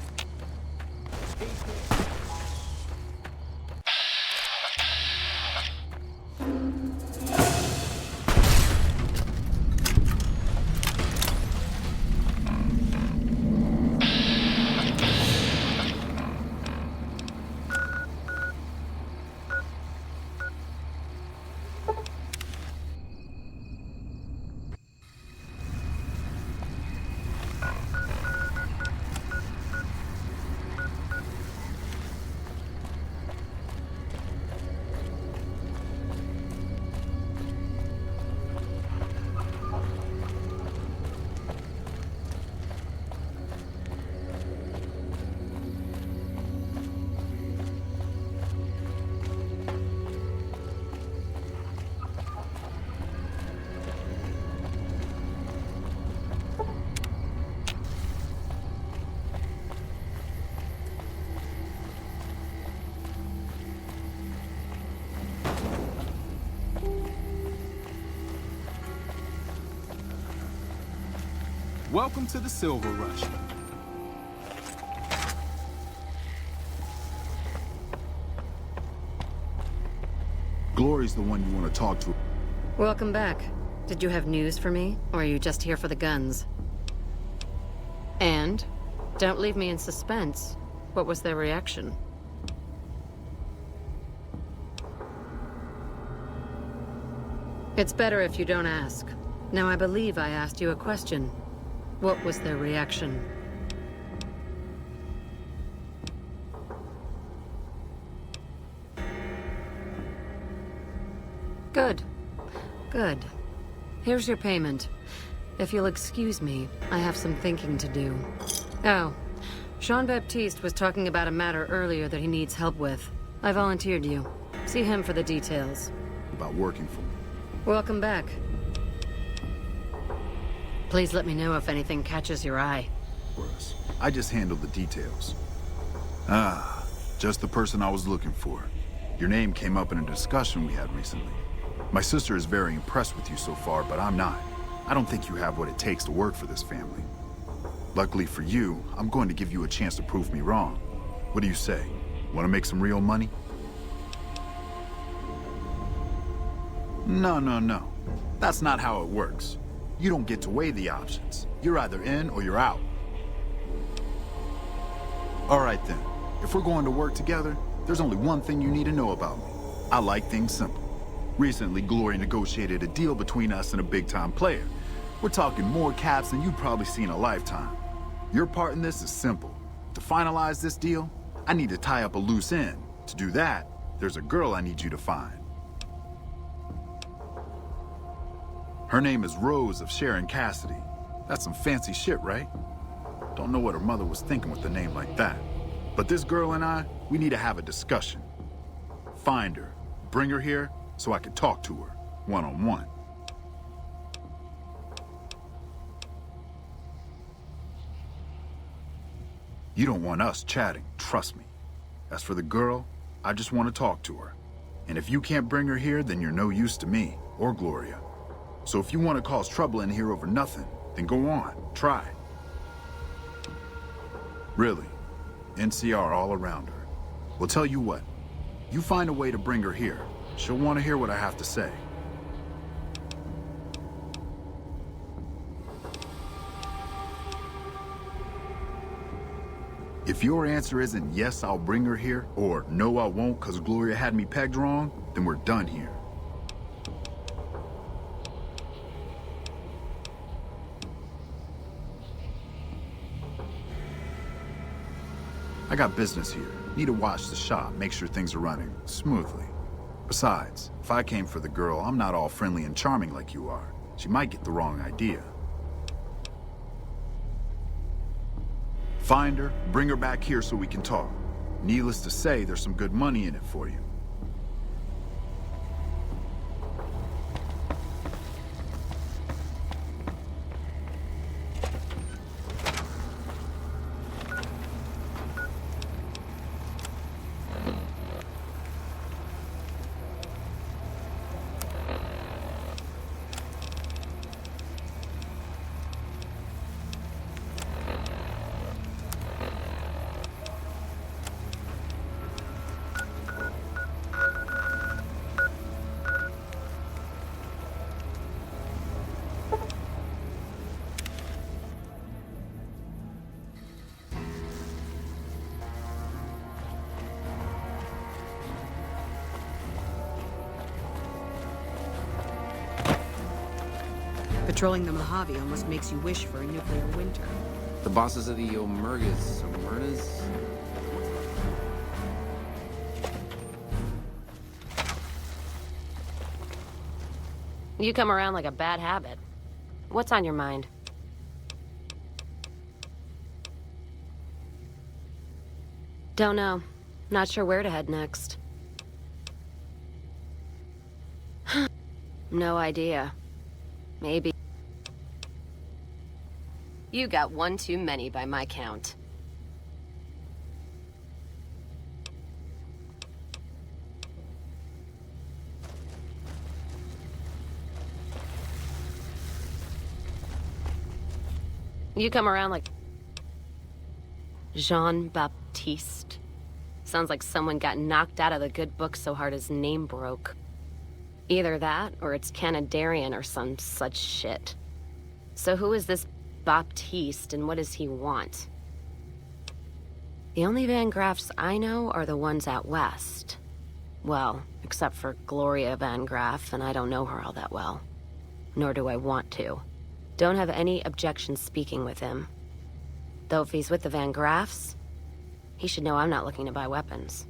Welcome to the Silver Rush. Glory's the one you want to talk to. Welcome back. Did you have news for me, or are you just here for the guns? And don't leave me in suspense. What was their reaction? It's better if you don't ask. Now, I believe I asked you a question. What was their reaction? Good. Good. Here's your payment. If you'll excuse me, I have some thinking to do. Oh, Jean-Baptiste was talking about a matter earlier that he needs help with. I volunteered you. See him for the details. About working for me. Welcome back. Please let me know if anything catches your eye. I just handled the details. Ah, just the person I was looking for. Your name came up in a discussion we had recently. My sister is very impressed with you so far, but I'm not. I don't think you have what it takes to work for this family. Luckily for you, I'm going to give you a chance to prove me wrong. What do you say? Want to make some real money? No. That's not how it works. You don't get to weigh the options. You're either in or you're out. All right then. If we're going to work together, there's only one thing you need to know about me. I like things simple. Recently, Glory negotiated a deal between us and a big-time player. We're talking more caps than you've probably seen in a lifetime. Your part in this is simple. To finalize this deal, I need to tie up a loose end. To do that, there's a girl I need you to find. Her name is Rose of Sharon Cassidy. That's some fancy shit, right? Don't know what her mother was thinking with a name like that. But this girl and I, we need to have a discussion. Find her, bring her here, so I can talk to her, one-on-one. You don't want us chatting, trust me. As for the girl, I just want to talk to her. And if you can't bring her here, then you're no use to me, or Gloria. So if you want to cause trouble in here over nothing, then go on, try. Really, NCR all around her. Well, tell you what, you find a way to bring her here. She'll want to hear what I have to say. If your answer isn't yes, I'll bring her here, or no, I won't because Gloria had me pegged wrong, then we're done here. I got business here. Need to watch the shop, make sure things are running smoothly. Besides, if I came for the girl, I'm not all friendly and charming like you are. She might get the wrong idea. Find her, bring her back here so we can talk. Needless to say, there's some good money in it for you. Patrolling the Mojave almost makes you wish for a nuclear winter. The bosses of the Omertas. You come around like a bad habit. What's on your mind? Don't know. Not sure where to head next. No idea. Maybe. You got one too many by my count. You come around like Jean-Baptiste. Sounds like someone got knocked out of the good book so hard his name broke. Either that, or it's Canadarian or some such shit. So who is this Baptiste, and what does he want? The only Van Graffs I know are the ones out west. Well, except for Gloria Van Graff, and I don't know her all that well. Nor do I want to. Don't have any objection speaking with him. Though if he's with the Van Graffs, he should know I'm not looking to buy weapons.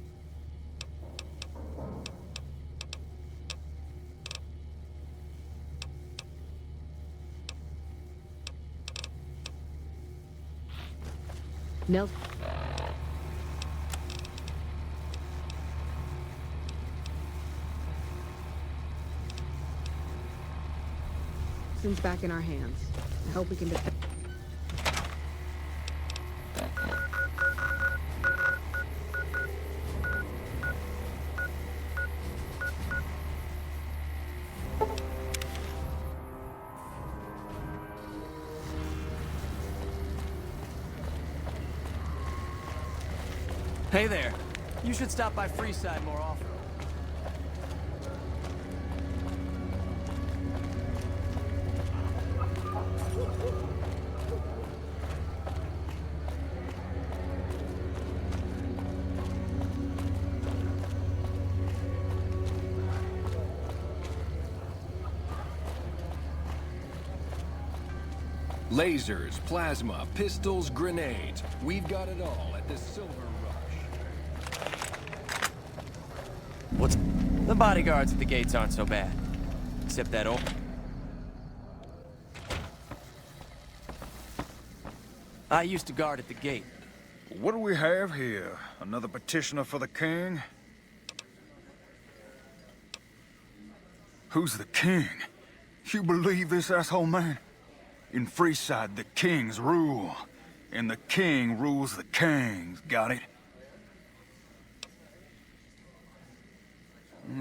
Nelson's back in our hands. I hope we can defend. Hey there. You should stop by Freeside more often. Lasers, plasma, pistols, grenades. We've got it all at this Silver Rush. What's... The bodyguards at the gates aren't so bad. Except that old... I used to guard at the gate. What do we have here? Another petitioner for the king? Who's the king? You believe this asshole, man? In Freeside, the kings rule. And the king rules the kings, got it?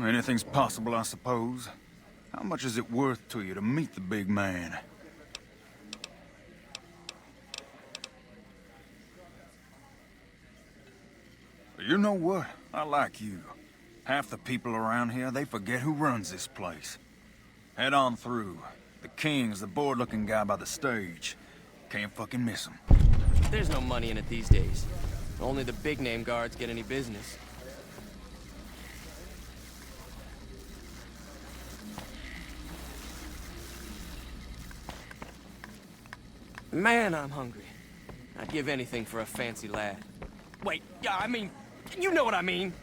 Anything's possible, I suppose. How much is it worth to you to meet the big man? You know what? I like you. Half the people around here, they forget who runs this place. Head on through. The King's the bored-looking guy by the stage. Can't fucking miss him. There's no money in it these days. Only the big-name guards get any business. Man, I'm hungry. I'd give anything for a fancy lad. Wait, yeah, I mean, you know what I mean.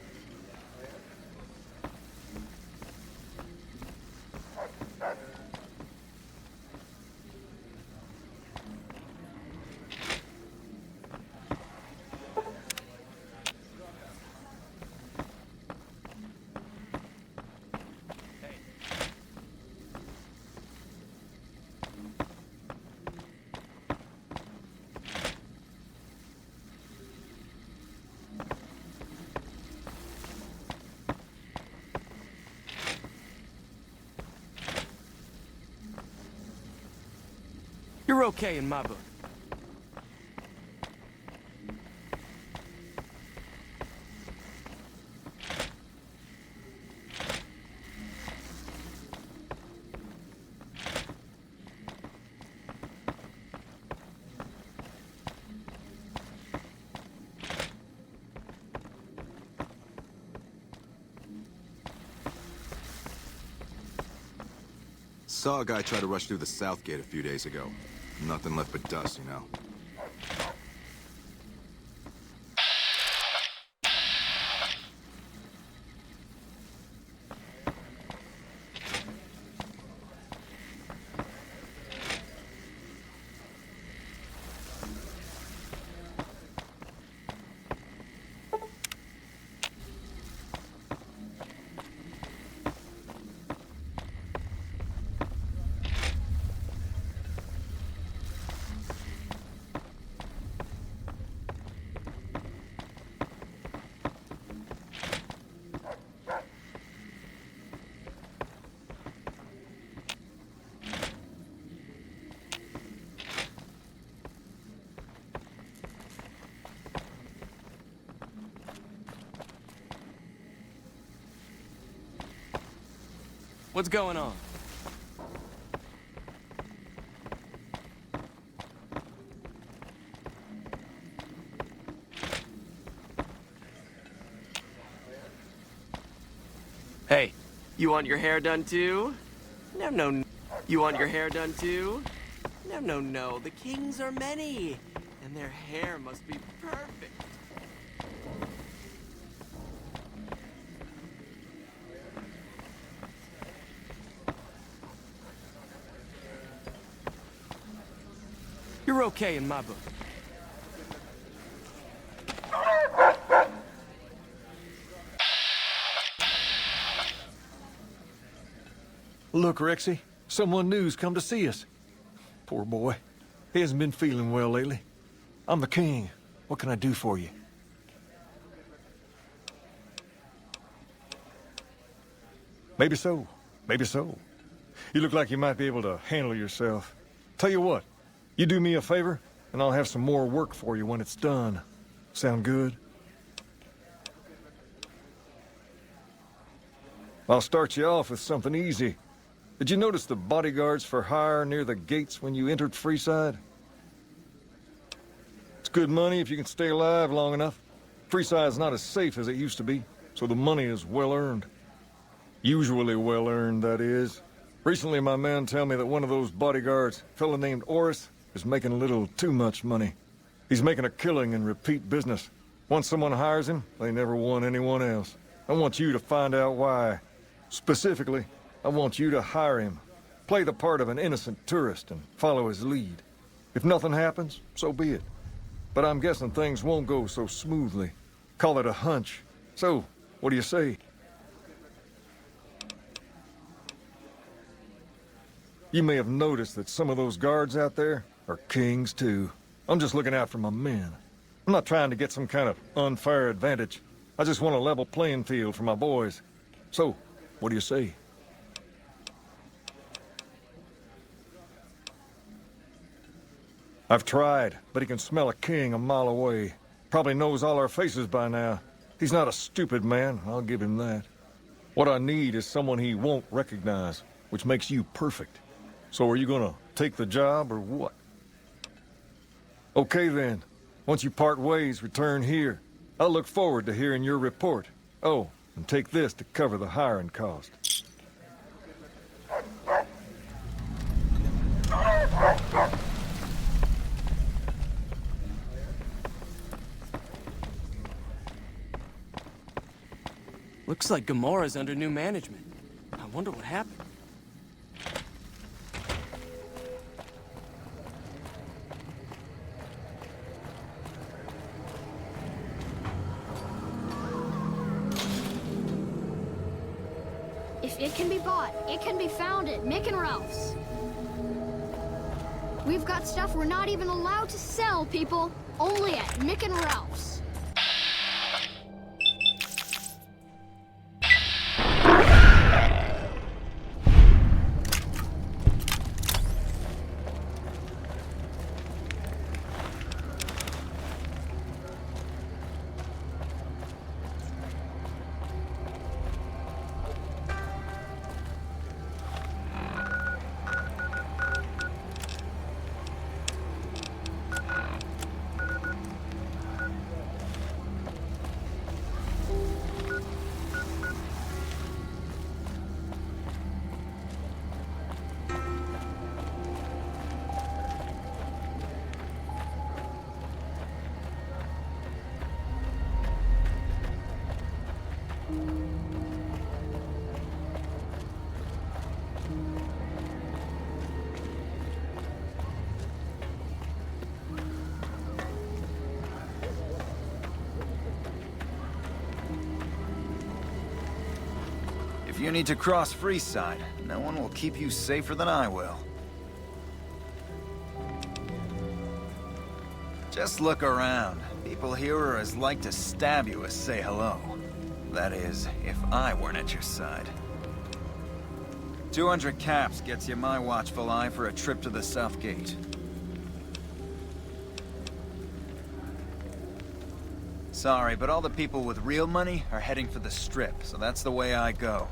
You're okay in my book. Saw a guy try to rush through the south gate a few days ago. Nothing left but dust, you know. What's going on? Hey, you want your hair done too? No, no. You want your hair done too? No, no, no. The kings are many, and their hair must be perfect. You're okay in my book. Look, Rexy, someone new's come to see us. Poor boy. He hasn't been feeling well lately. I'm the king. What can I do for you? Maybe so. Maybe so. You look like you might be able to handle yourself. Tell you what, you do me a favor, and I'll have some more work for you when it's done. Sound good? I'll start you off with something easy. Did you notice the bodyguards for hire near the gates when you entered Freeside? It's good money if you can stay alive long enough. Freeside's not as safe as it used to be, so the money is well earned. Usually well earned, that is. Recently, my men tell me that one of those bodyguards, a fellow named Oris, is making a little too much money. He's making a killing in repeat business. Once someone hires him, they never want anyone else. I want you to find out why. Specifically, I want you to hire him. Play the part of an innocent tourist and follow his lead. If nothing happens, so be it. But I'm guessing things won't go so smoothly. Call it a hunch. So, what do you say? You may have noticed that some of those guards out there are kings, too. I'm just looking out for my men. I'm not trying to get some kind of unfair advantage. I just want a level playing field for my boys. So, what do you say? I've tried, but he can smell a king a mile away. Probably knows all our faces by now. He's not a stupid man, I'll give him that. What I need is someone he won't recognize, which makes you perfect. So are you gonna take the job or what? Okay then. Once you part ways, return here. I'll look forward to hearing your report. Oh, and take this to cover the hiring cost. Looks like Gomorrah's under new management. I wonder what happened. If it can be bought, it can be found at Mick and Ralph's. We've got stuff we're not even allowed to sell, people. Only at Mick and Ralph's. If you need to cross Freeside, no one will keep you safer than I will. Just look around. People here are as like to stab you as say hello. That is, if I weren't at your side. 200 caps gets you my watchful eye for a trip to the South Gate. Sorry, but all the people with real money are heading for the Strip, so that's the way I go.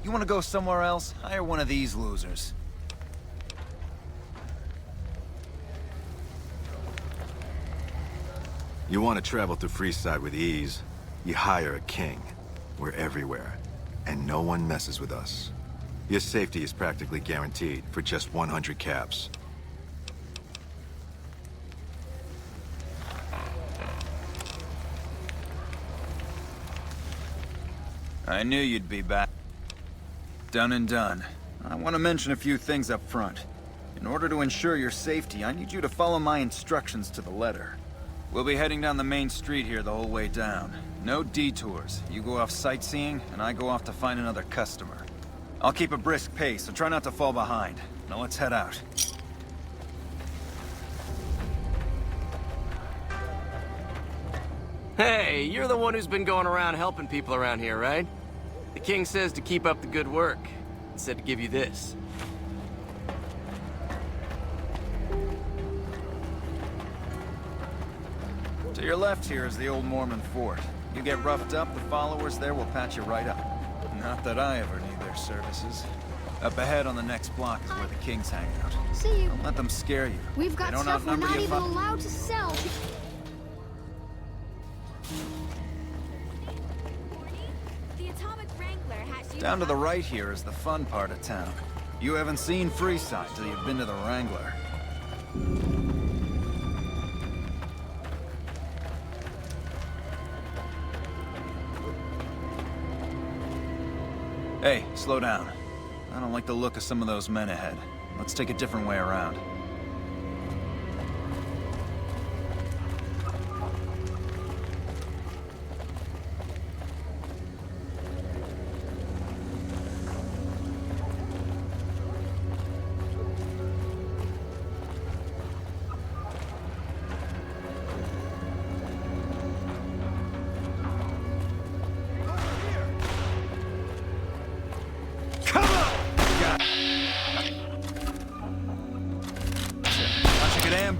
You want to go somewhere else? Hire one of these losers. You want to travel through Freeside with ease, you hire a king. We're everywhere, and no one messes with us. Your safety is practically guaranteed for just 100 caps. I knew you'd be back. Done and done. I want to mention a few things up front. In order to ensure your safety, I need you to follow my instructions to the letter. We'll be heading down the main street here the whole way down. No detours. You go off sightseeing, and I go off to find another customer. I'll keep a brisk pace, so try not to fall behind. Now let's head out. Hey, you're the one who's been going around helping people around here, right? The king says to keep up the good work. He said to give you this. To your left here is the old Mormon Fort. You get roughed up, the followers there will patch you right up. Not that I ever need their services. Up ahead on the next block is where the kings hang out. See you. Don't let them scare you. We've got stuff we're not even allowed to sell. Down to the right here is the fun part of town. You haven't seen Freeside till you've been to the Wrangler. Hey, slow down. I don't like the look of some of those men ahead. Let's take a different way around.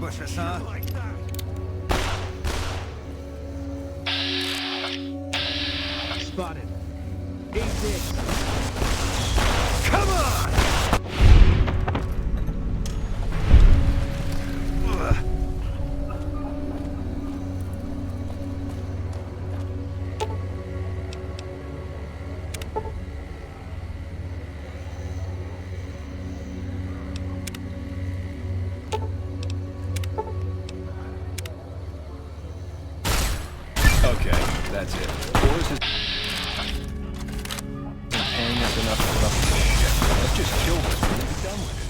ambush us, huh? Spotted. Ace it. Come on! Okay, that's it. Boris is paying us enough to rough this shit. Let's just kill this one and be done with it.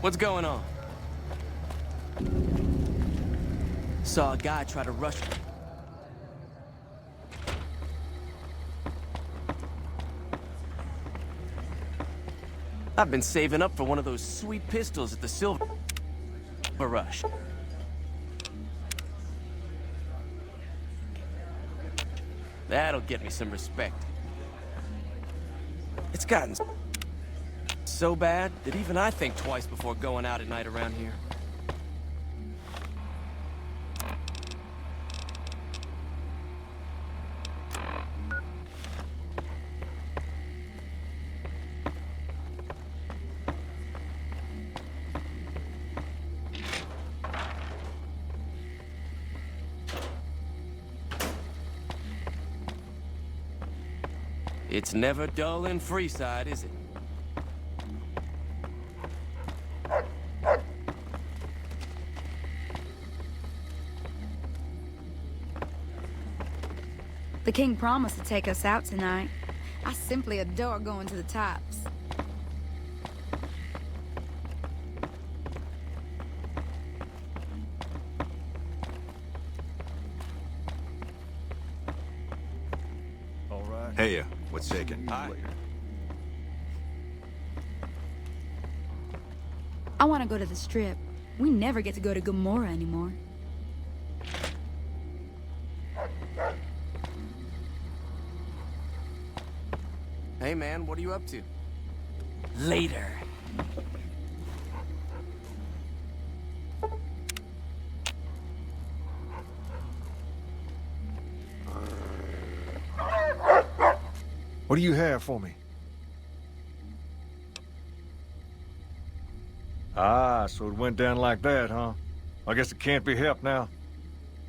What's going on? Saw a guy try to rush me. I've been saving up for one of those sweet pistols at the Silver Rush. That'll get me some respect. It's gotten so bad that even I think twice before going out at night around here. It's never dull in Freeside, is it? The king promised to take us out tonight. I simply adore going to the tops. All right. Hey, what's shaking? I want to go to the Strip. We never get to go to Gomorrah anymore. Hey man, what are you up to? Later. What do you have for me? Ah, so it went down like that, huh? I guess it can't be helped now.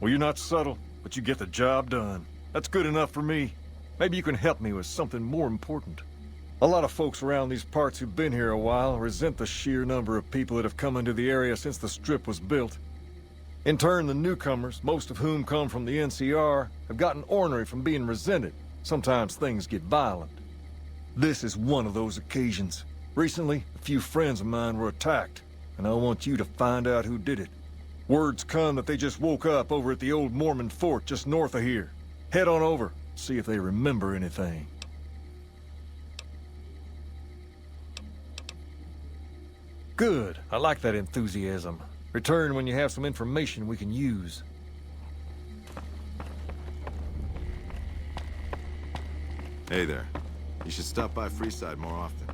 Well, you're not subtle, but you get the job done. That's good enough for me. Maybe you can help me with something more important. A lot of folks around these parts who've been here a while resent the sheer number of people that have come into the area since the Strip was built. In turn, the newcomers, most of whom come from the NCR, have gotten ornery from being resented. Sometimes things get violent. This is one of those occasions. Recently, a few friends of mine were attacked, and I want you to find out who did it. Word's come that they just woke up over at the old Mormon Fort just north of here. Head on over, see if they remember anything. Good. I like that enthusiasm. Return when you have some information we can use. Hey there. You should stop by Freeside more often.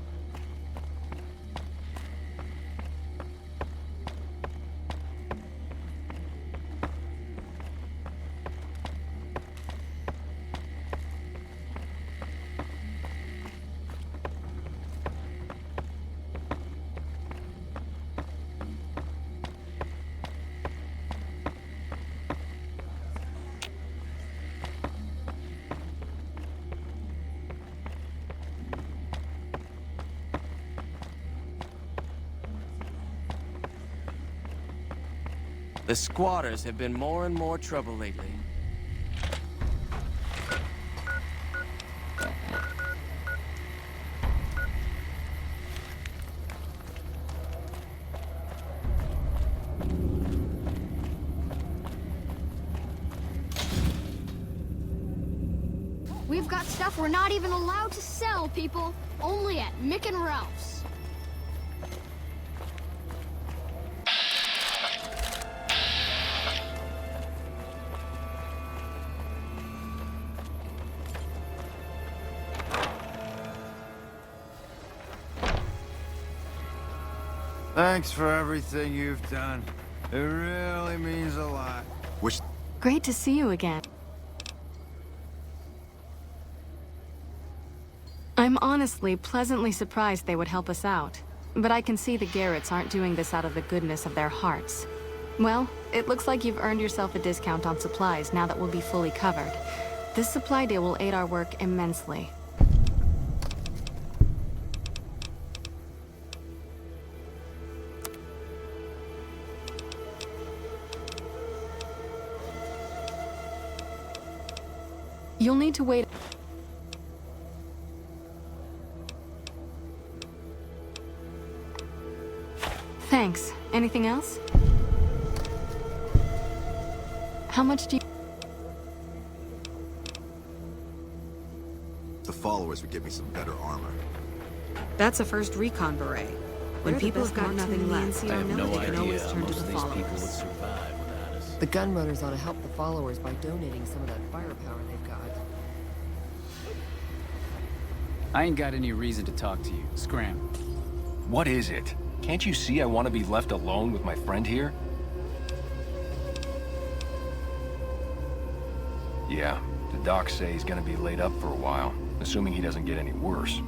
The squatters have been more and more trouble lately. We've got stuff we're not even allowed to sell, people. Only at Mick and Ralph's. Thanks for everything you've done. It really means a lot. Great to see you again. I'm honestly pleasantly surprised they would help us out. But I can see the Garretts aren't doing this out of the goodness of their hearts. Well, it looks like you've earned yourself a discount on supplies now that we'll be fully covered. This supply deal will aid our work immensely. You'll need to wait. Thanks. Anything else? How much do you... The followers would give me some better armor. That's a first recon beret. When people have got nothing left, I have no they can always idea turn most to of the these people would followers. survive without us. The gunrunners ought to help the followers by donating some of that firepower they've got. I ain't got any reason to talk to you. Scram. What is it? Can't you see I want to be left alone with my friend here? Yeah, the docs say he's gonna be laid up for a while, assuming he doesn't get any worse.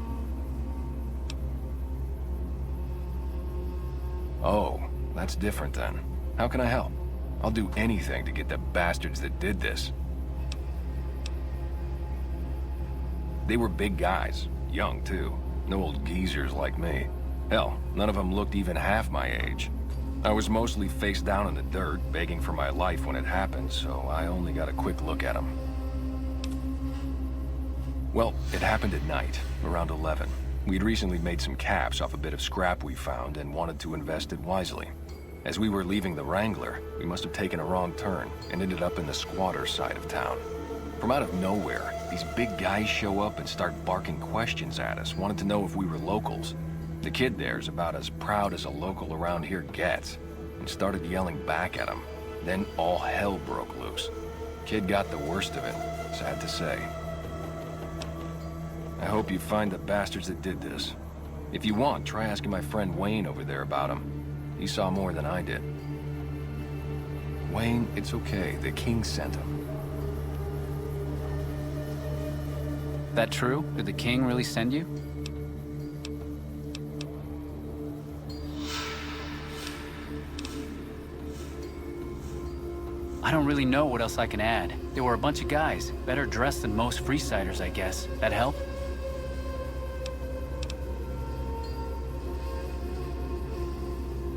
Oh, that's different then. How can I help? I'll do anything to get the bastards that did this. They were big guys, young too. No old geezers like me. Hell, none of them looked even half my age. I was mostly face down in the dirt, begging for my life when it happened, so I only got a quick look at them. Well, it happened at night, around 11. We'd recently made some caps off a bit of scrap we found and wanted to invest it wisely. As we were leaving the Wrangler, we must have taken a wrong turn and ended up in the squatter side of town. From out of nowhere, these big guys show up and start barking questions at us, wanted to know if we were locals. The kid there's about as proud as a local around here gets, and started yelling back at him. Then all hell broke loose. Kid got the worst of it, sad to say. I hope you find the bastards that did this. If you want, try asking my friend Wayne over there about him. He saw more than I did. Wayne, it's okay. The king sent him. That true? Did the king really send you? I don't really know what else I can add. There were a bunch of guys, better dressed than most Freesiders, I guess. That help?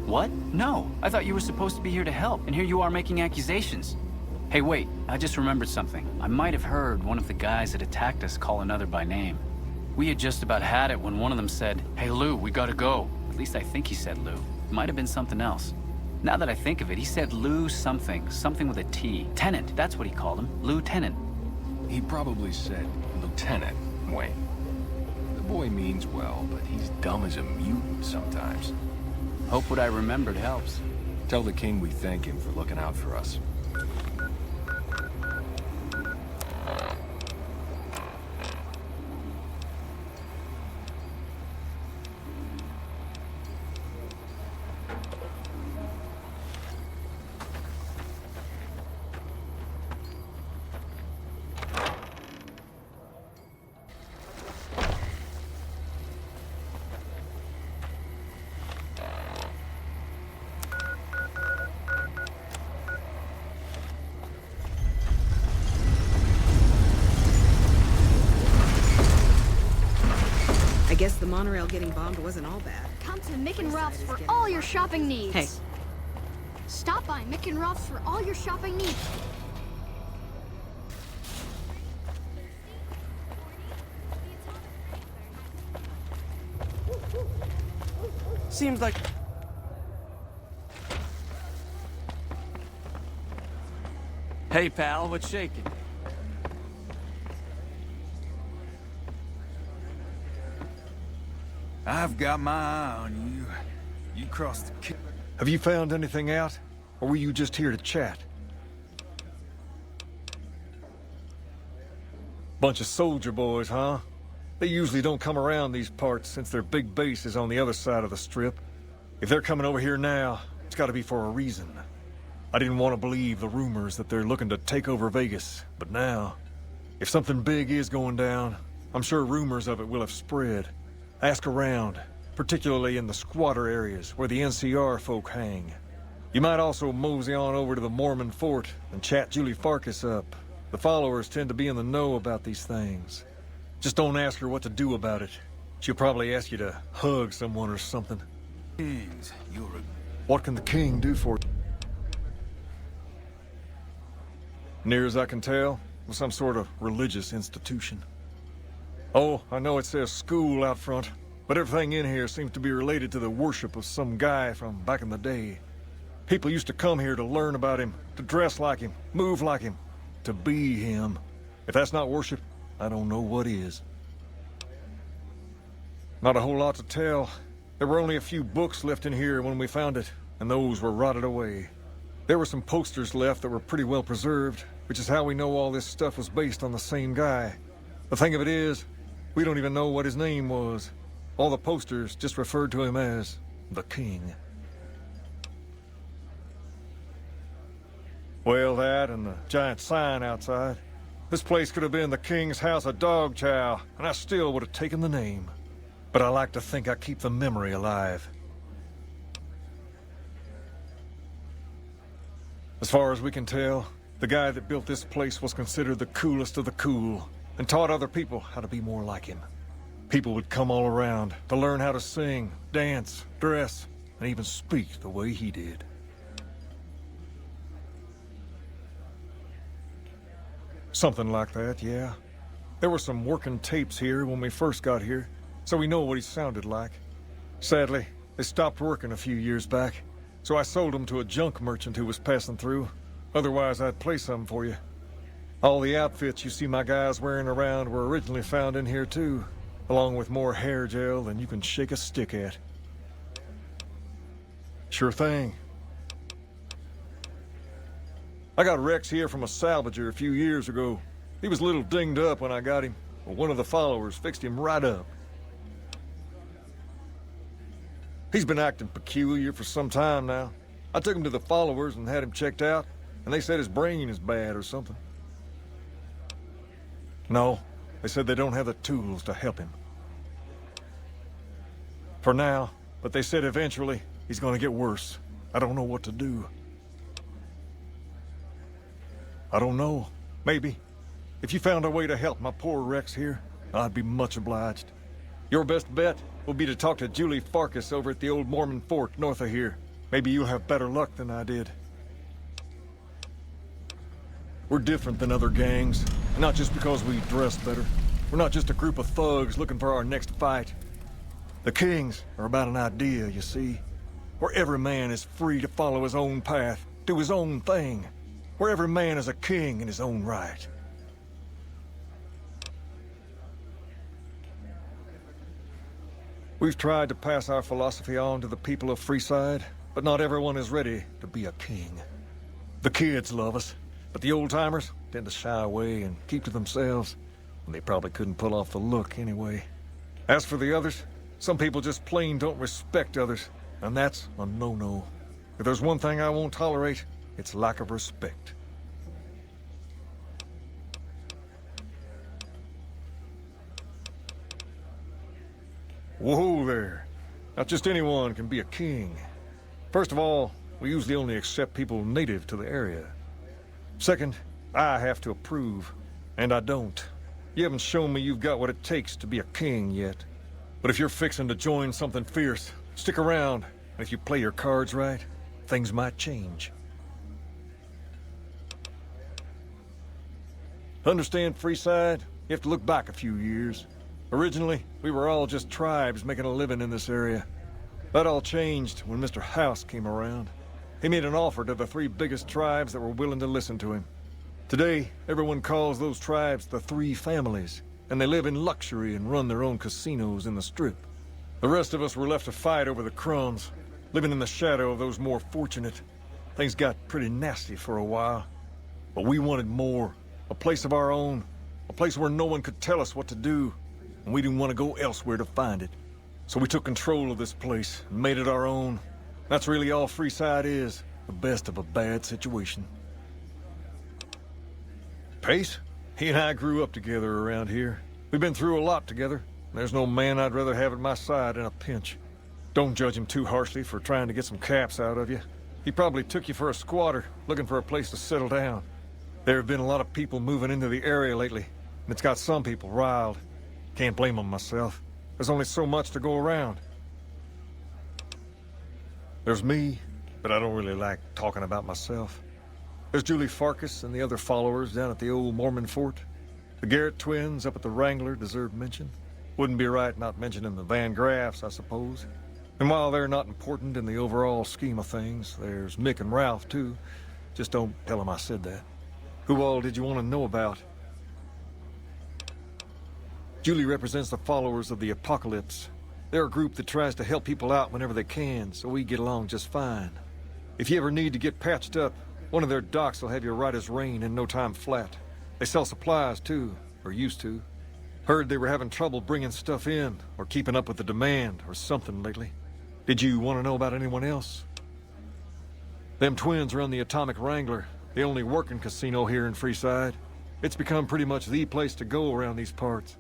What? No. I thought you were supposed to be here to help, and here you are making accusations. Hey, wait. I just remembered something. I might have heard one of the guys that attacked us call another by name. We had just about had it when one of them said, "Hey, Lou, we gotta go." At least I think he said Lou. It might have been something else. Now that I think of it, he said Lou something. Something with a T. Tenant, that's what he called him. Lieutenant. He probably said Lieutenant, Wayne. The boy means well, but he's dumb as a mutant sometimes. Hope what I remembered helps. Tell the king we thank him for looking out for us. I guess the monorail getting bombed wasn't all bad. Come to Mick and Ralph's for all your shopping needs. Hey. Stop by Mick and Ralph's for all your shopping needs. Seems like... Hey, pal, what's shaking? I've got my eye on you. You crossed the... Have you found anything out? Or were you just here to chat? Bunch of soldier boys, huh? They usually don't come around these parts since their big base is on the other side of the strip. If they're coming over here now, it's gotta be for a reason. I didn't want to believe the rumors that they're looking to take over Vegas, but now, if something big is going down, I'm sure rumors of it will have spread. Ask around, particularly in the squatter areas where the NCR folk hang. You might also mosey on over to the Mormon Fort and chat Julie Farkas up. The followers tend to be in the know about these things. Just don't ask her what to do about it. She'll probably ask you to hug someone or something. Kings, What can the king do for you? Near as I can tell, some sort of religious institution. Oh, I know it says school out front, but everything in here seems to be related to the worship of some guy from back in the day. People used to come here to learn about him, to dress like him, move like him, to be him. If that's not worship, I don't know what is. Not a whole lot to tell. There were only a few books left in here when we found it, and those were rotted away. There were some posters left that were pretty well preserved, which is how we know all this stuff was based on the same guy. The thing of it is, we don't even know what his name was. All the posters just referred to him as the King. Well, that and the giant sign outside. This place could have been the King's House of Dog Chow, and I still would have taken the name. But I like to think I keep the memory alive. As far as we can tell, the guy that built this place was considered the coolest of the cool, and taught other people how to be more like him. People would come all around to learn how to sing, dance, dress, and even speak the way he did. Something like that, yeah. There were some working tapes here when we first got here, so we know what he sounded like. Sadly, they stopped working a few years back, so I sold them to a junk merchant who was passing through. Otherwise, I'd play some for you. All the outfits you see my guys wearing around were originally found in here too, along with more hair gel than you can shake a stick at. Sure thing. I got Rex here from a salvager a few years ago. He was a little dinged up when I got him, but one of the followers fixed him right up. He's been acting peculiar for some time now. I took him to the followers and had him checked out, and they said his brain is bad or something. No, they said they don't have the tools to help him. For now, but they said eventually he's gonna get worse. I don't know what to do. I don't know. Maybe. If you found a way to help my poor Rex here, I'd be much obliged. Your best bet will be to talk to Julie Farkas over at the old Mormon Fort north of here. Maybe you'll have better luck than I did. We're different than other gangs, not just because we dress better. We're not just a group of thugs looking for our next fight. The Kings are about an idea, you see, where every man is free to follow his own path, do his own thing, where every man is a king in his own right. We've tried to pass our philosophy on to the people of Freeside, but not everyone is ready to be a king. The kids love us, but the old-timers tend to shy away and keep to themselves, and they probably couldn't pull off the look anyway. As for the others, some people just plain don't respect others, and that's a no-no. If there's one thing I won't tolerate, it's lack of respect. Whoa there. Not just anyone can be a king. First of all, we usually only accept people native to the area. Second, I have to approve, and I don't. You haven't shown me you've got what it takes to be a king yet. But if you're fixing to join something fierce, stick around, and if you play your cards right, things might change. To understand Freeside, you have to look back a few years. Originally, we were all just tribes making a living in this area. That all changed when Mr. House came around. He made an offer to the 3 biggest tribes that were willing to listen to him. Today, everyone calls those tribes the 3 families, and they live in luxury and run their own casinos in the Strip. The rest of us were left to fight over the crumbs, living in the shadow of those more fortunate. Things got pretty nasty for a while, but we wanted more. A place of our own, a place where no one could tell us what to do, and we didn't want to go elsewhere to find it. So we took control of this place and made it our own. That's really all Freeside is, the best of a bad situation. Pace, he and I grew up together around here. We've been through a lot together. There's no man I'd rather have at my side in a pinch. Don't judge him too harshly for trying to get some caps out of you. He probably took you for a squatter, looking for a place to settle down. There have been a lot of people moving into the area lately, and it's got some people riled. Can't blame them myself. There's only so much to go around. There's me, but I don't really like talking about myself. There's Julie Farkas and the other followers down at the old Mormon Fort. The Garrett twins up at the Wrangler deserve mention. Wouldn't be right not mentioning the Van Graffs, I suppose. And while they're not important in the overall scheme of things, there's Mick and Ralph, too. Just don't tell them I said that. Who all did you want to know about? Julie represents the followers of the Apocalypse. They're a group that tries to help people out whenever they can, so we get along just fine. If you ever need to get patched up, one of their docks will have you right as rain in no time flat. They sell supplies, too, or used to. Heard they were having trouble bringing stuff in, or keeping up with the demand, or something lately. Did you want to know about anyone else? Them twins run the Atomic Wrangler, the only working casino here in Freeside. It's become pretty much the place to go around these parts.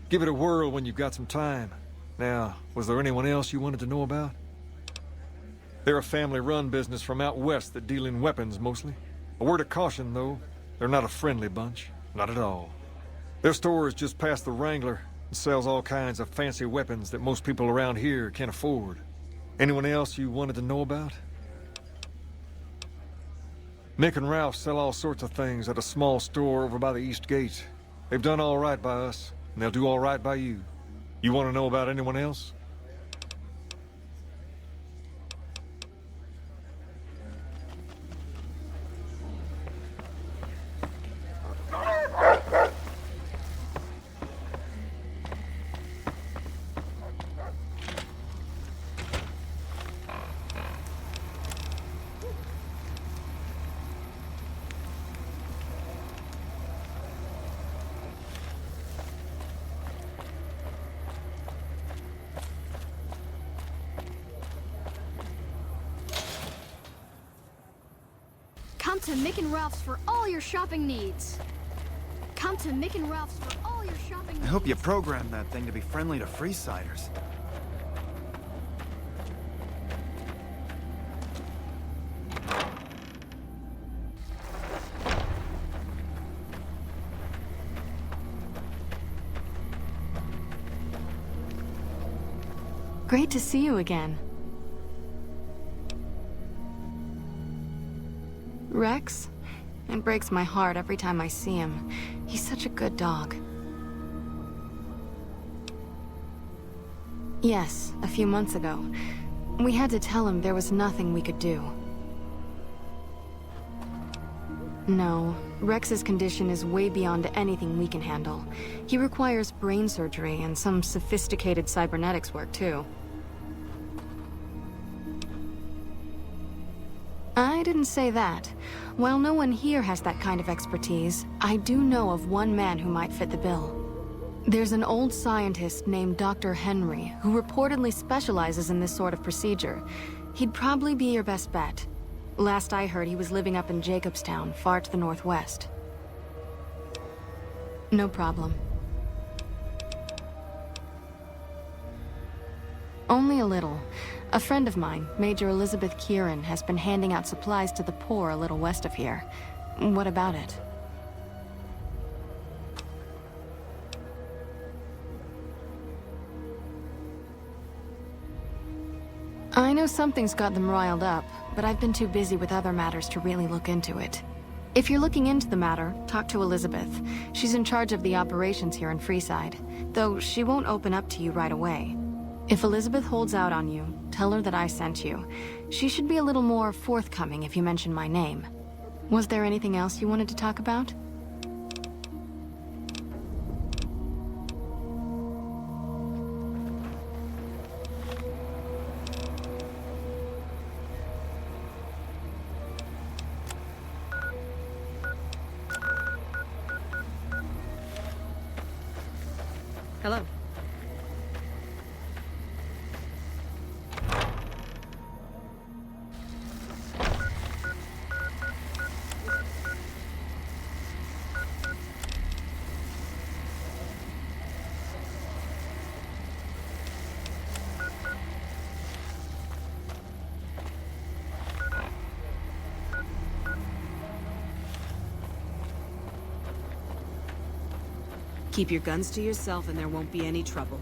Give it a whirl when you've got some time. Now, was there anyone else you wanted to know about? They're a family-run business from out west that deal in weapons, mostly. A word of caution, though. They're not a friendly bunch. Not at all. Their store is just past the Wrangler and sells all kinds of fancy weapons that most people around here can't afford. Anyone else you wanted to know about? Mick and Ralph sell all sorts of things at a small store over by the East Gate. They've done all right by us, and they'll do all right by you. You want to know about anyone else? Come to Mick and Ralph's for all your shopping needs. Come to Mick and Ralph's for all your shopping needs. I hope you programmed that thing to be friendly to Freesiders. Great to see you again. Rex? It breaks my heart every time I see him. He's such a good dog. Yes, a few months ago. We had to tell him there was nothing we could do. No, Rex's condition is way beyond anything we can handle. He requires brain surgery and some sophisticated cybernetics work, too. I didn't say that. While no one here has that kind of expertise, I do know of one man who might fit the bill. There's an old scientist named Dr. Henry, who reportedly specializes in this sort of procedure. He'd probably be your best bet. Last I heard, he was living up in Jacobstown, far to the northwest. No problem. Only a little. A friend of mine, Major Elizabeth Kieran, has been handing out supplies to the poor a little west of here. What about it? I know something's got them riled up, but I've been too busy with other matters to really look into it. If you're looking into the matter, talk to Elizabeth. She's in charge of the operations here in Freeside, though she won't open up to you right away. If Elizabeth holds out on you, tell her that I sent you. She should be a little more forthcoming if you mention my name. Was there anything else you wanted to talk about? Hello. Keep your guns to yourself and there won't be any trouble.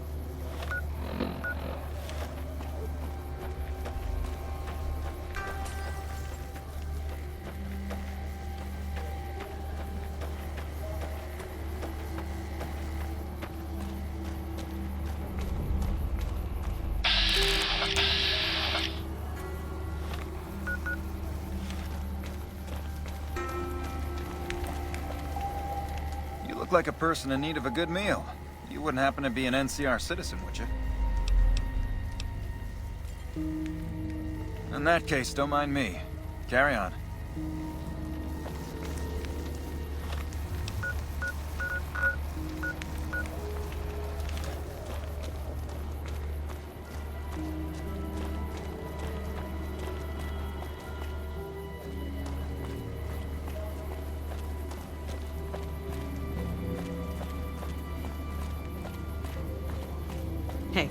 Like a person in need of a good meal. You wouldn't happen to be an NCR citizen, would you? In that case, don't mind me. Carry on. Hey.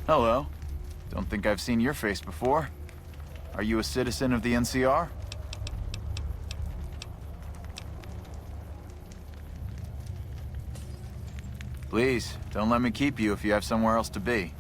Hello. Don't think I've seen your face before. Are you a citizen of the NCR? Please, don't let me keep you if you have somewhere else to be.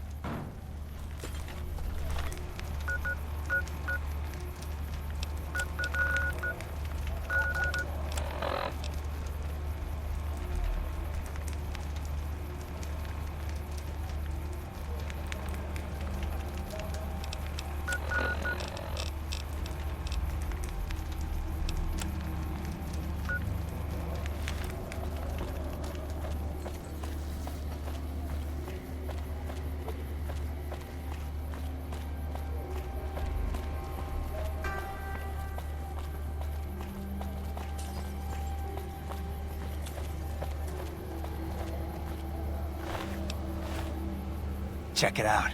Check it out.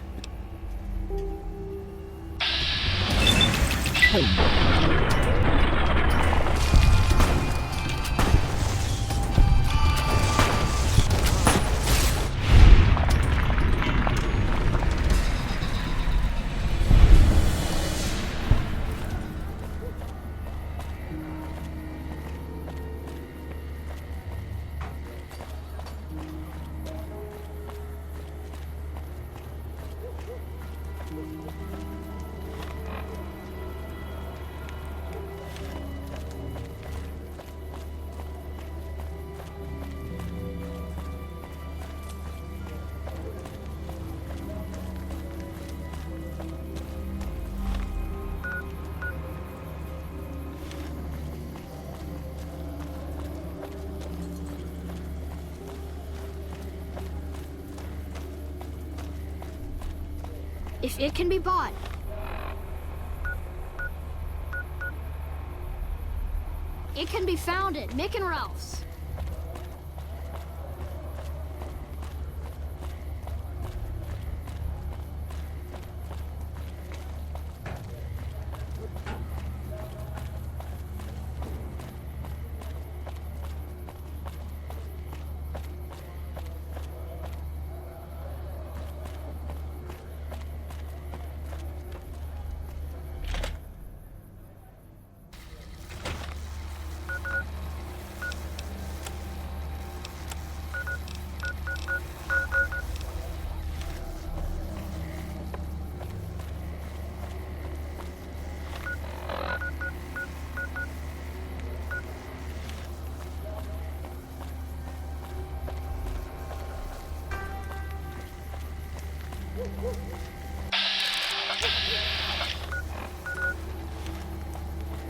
If it can be bought, it can be found at Mick and Ralph's.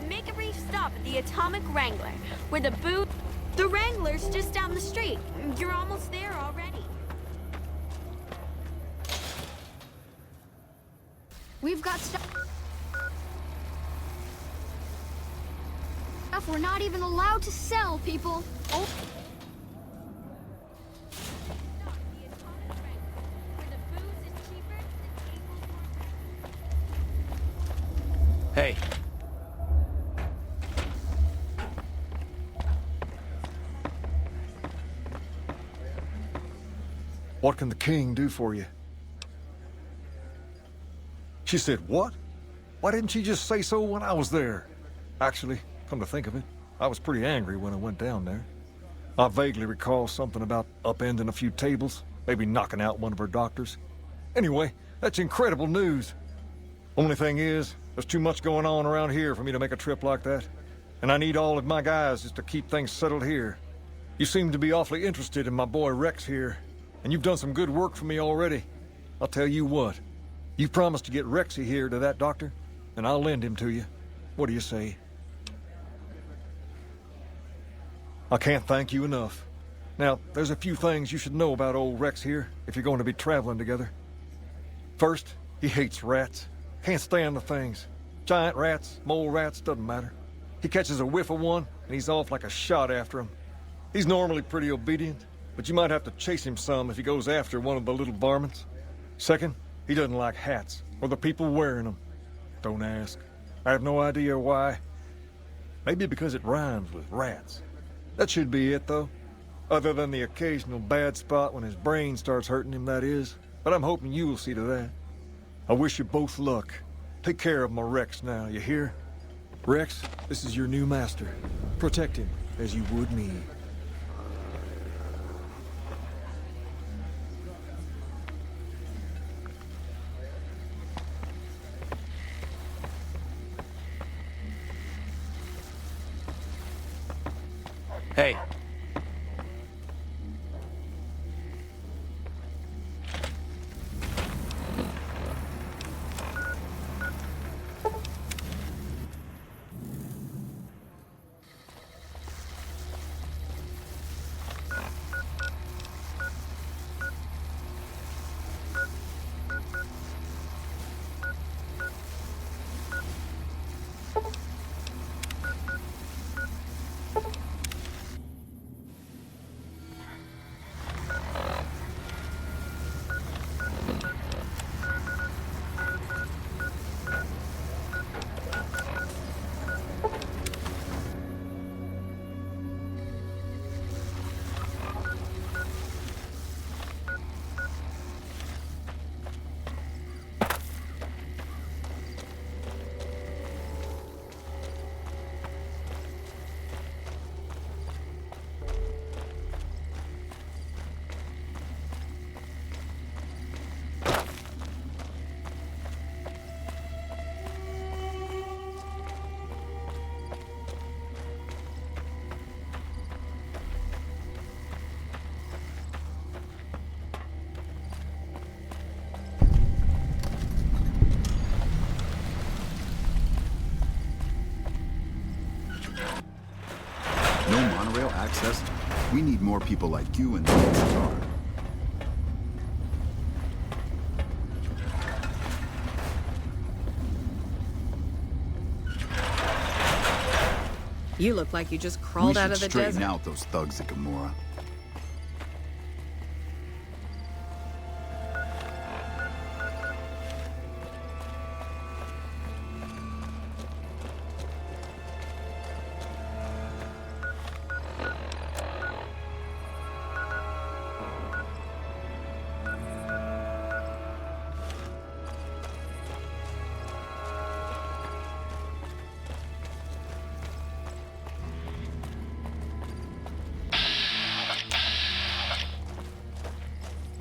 Make a brief stop at the Atomic Wrangler, where the boot... The Wrangler's just down the street. You're almost there already. We've got stuff we're not even allowed to sell, people. Oh. Hey. What can the king do for you? She said, what? Why didn't she just say so when I was there? Actually, come to think of it, I was pretty angry when I went down there. I vaguely recall something about upending a few tables, maybe knocking out one of her doctors. Anyway, that's incredible news. Only thing is, there's too much going on around here for me to make a trip like that. And I need all of my guys just to keep things settled here. You seem to be awfully interested in my boy Rex here, and you've done some good work for me already. I'll tell you what, you promised to get Rexy here to that doctor, and I'll lend him to you. What do you say? I can't thank you enough. Now, there's a few things you should know about old Rex here if you're going to be traveling together. First, he hates rats. Can't stand the things. Giant rats, mole rats, doesn't matter. He catches a whiff of one, and he's off like a shot after him. He's normally pretty obedient, but you might have to chase him some if he goes after one of the little varmints. Second, he doesn't like hats, or the people wearing them. Don't ask. I have no idea why. Maybe because it rhymes with rats. That should be it, though. Other than the occasional bad spot when his brain starts hurting him, that is. But I'm hoping you will see to that. I wish you both luck. Take care of my Rex now, you hear? Rex, this is your new master. Protect him as you would me. Hey. No monorail access? We need more people like you in the NCR. You look like you just We crawled out should of the straighten desert. out those thugs at Gomorrah.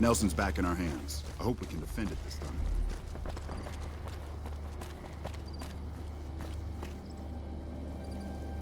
Nelson's back in our hands. I hope we can defend it this time.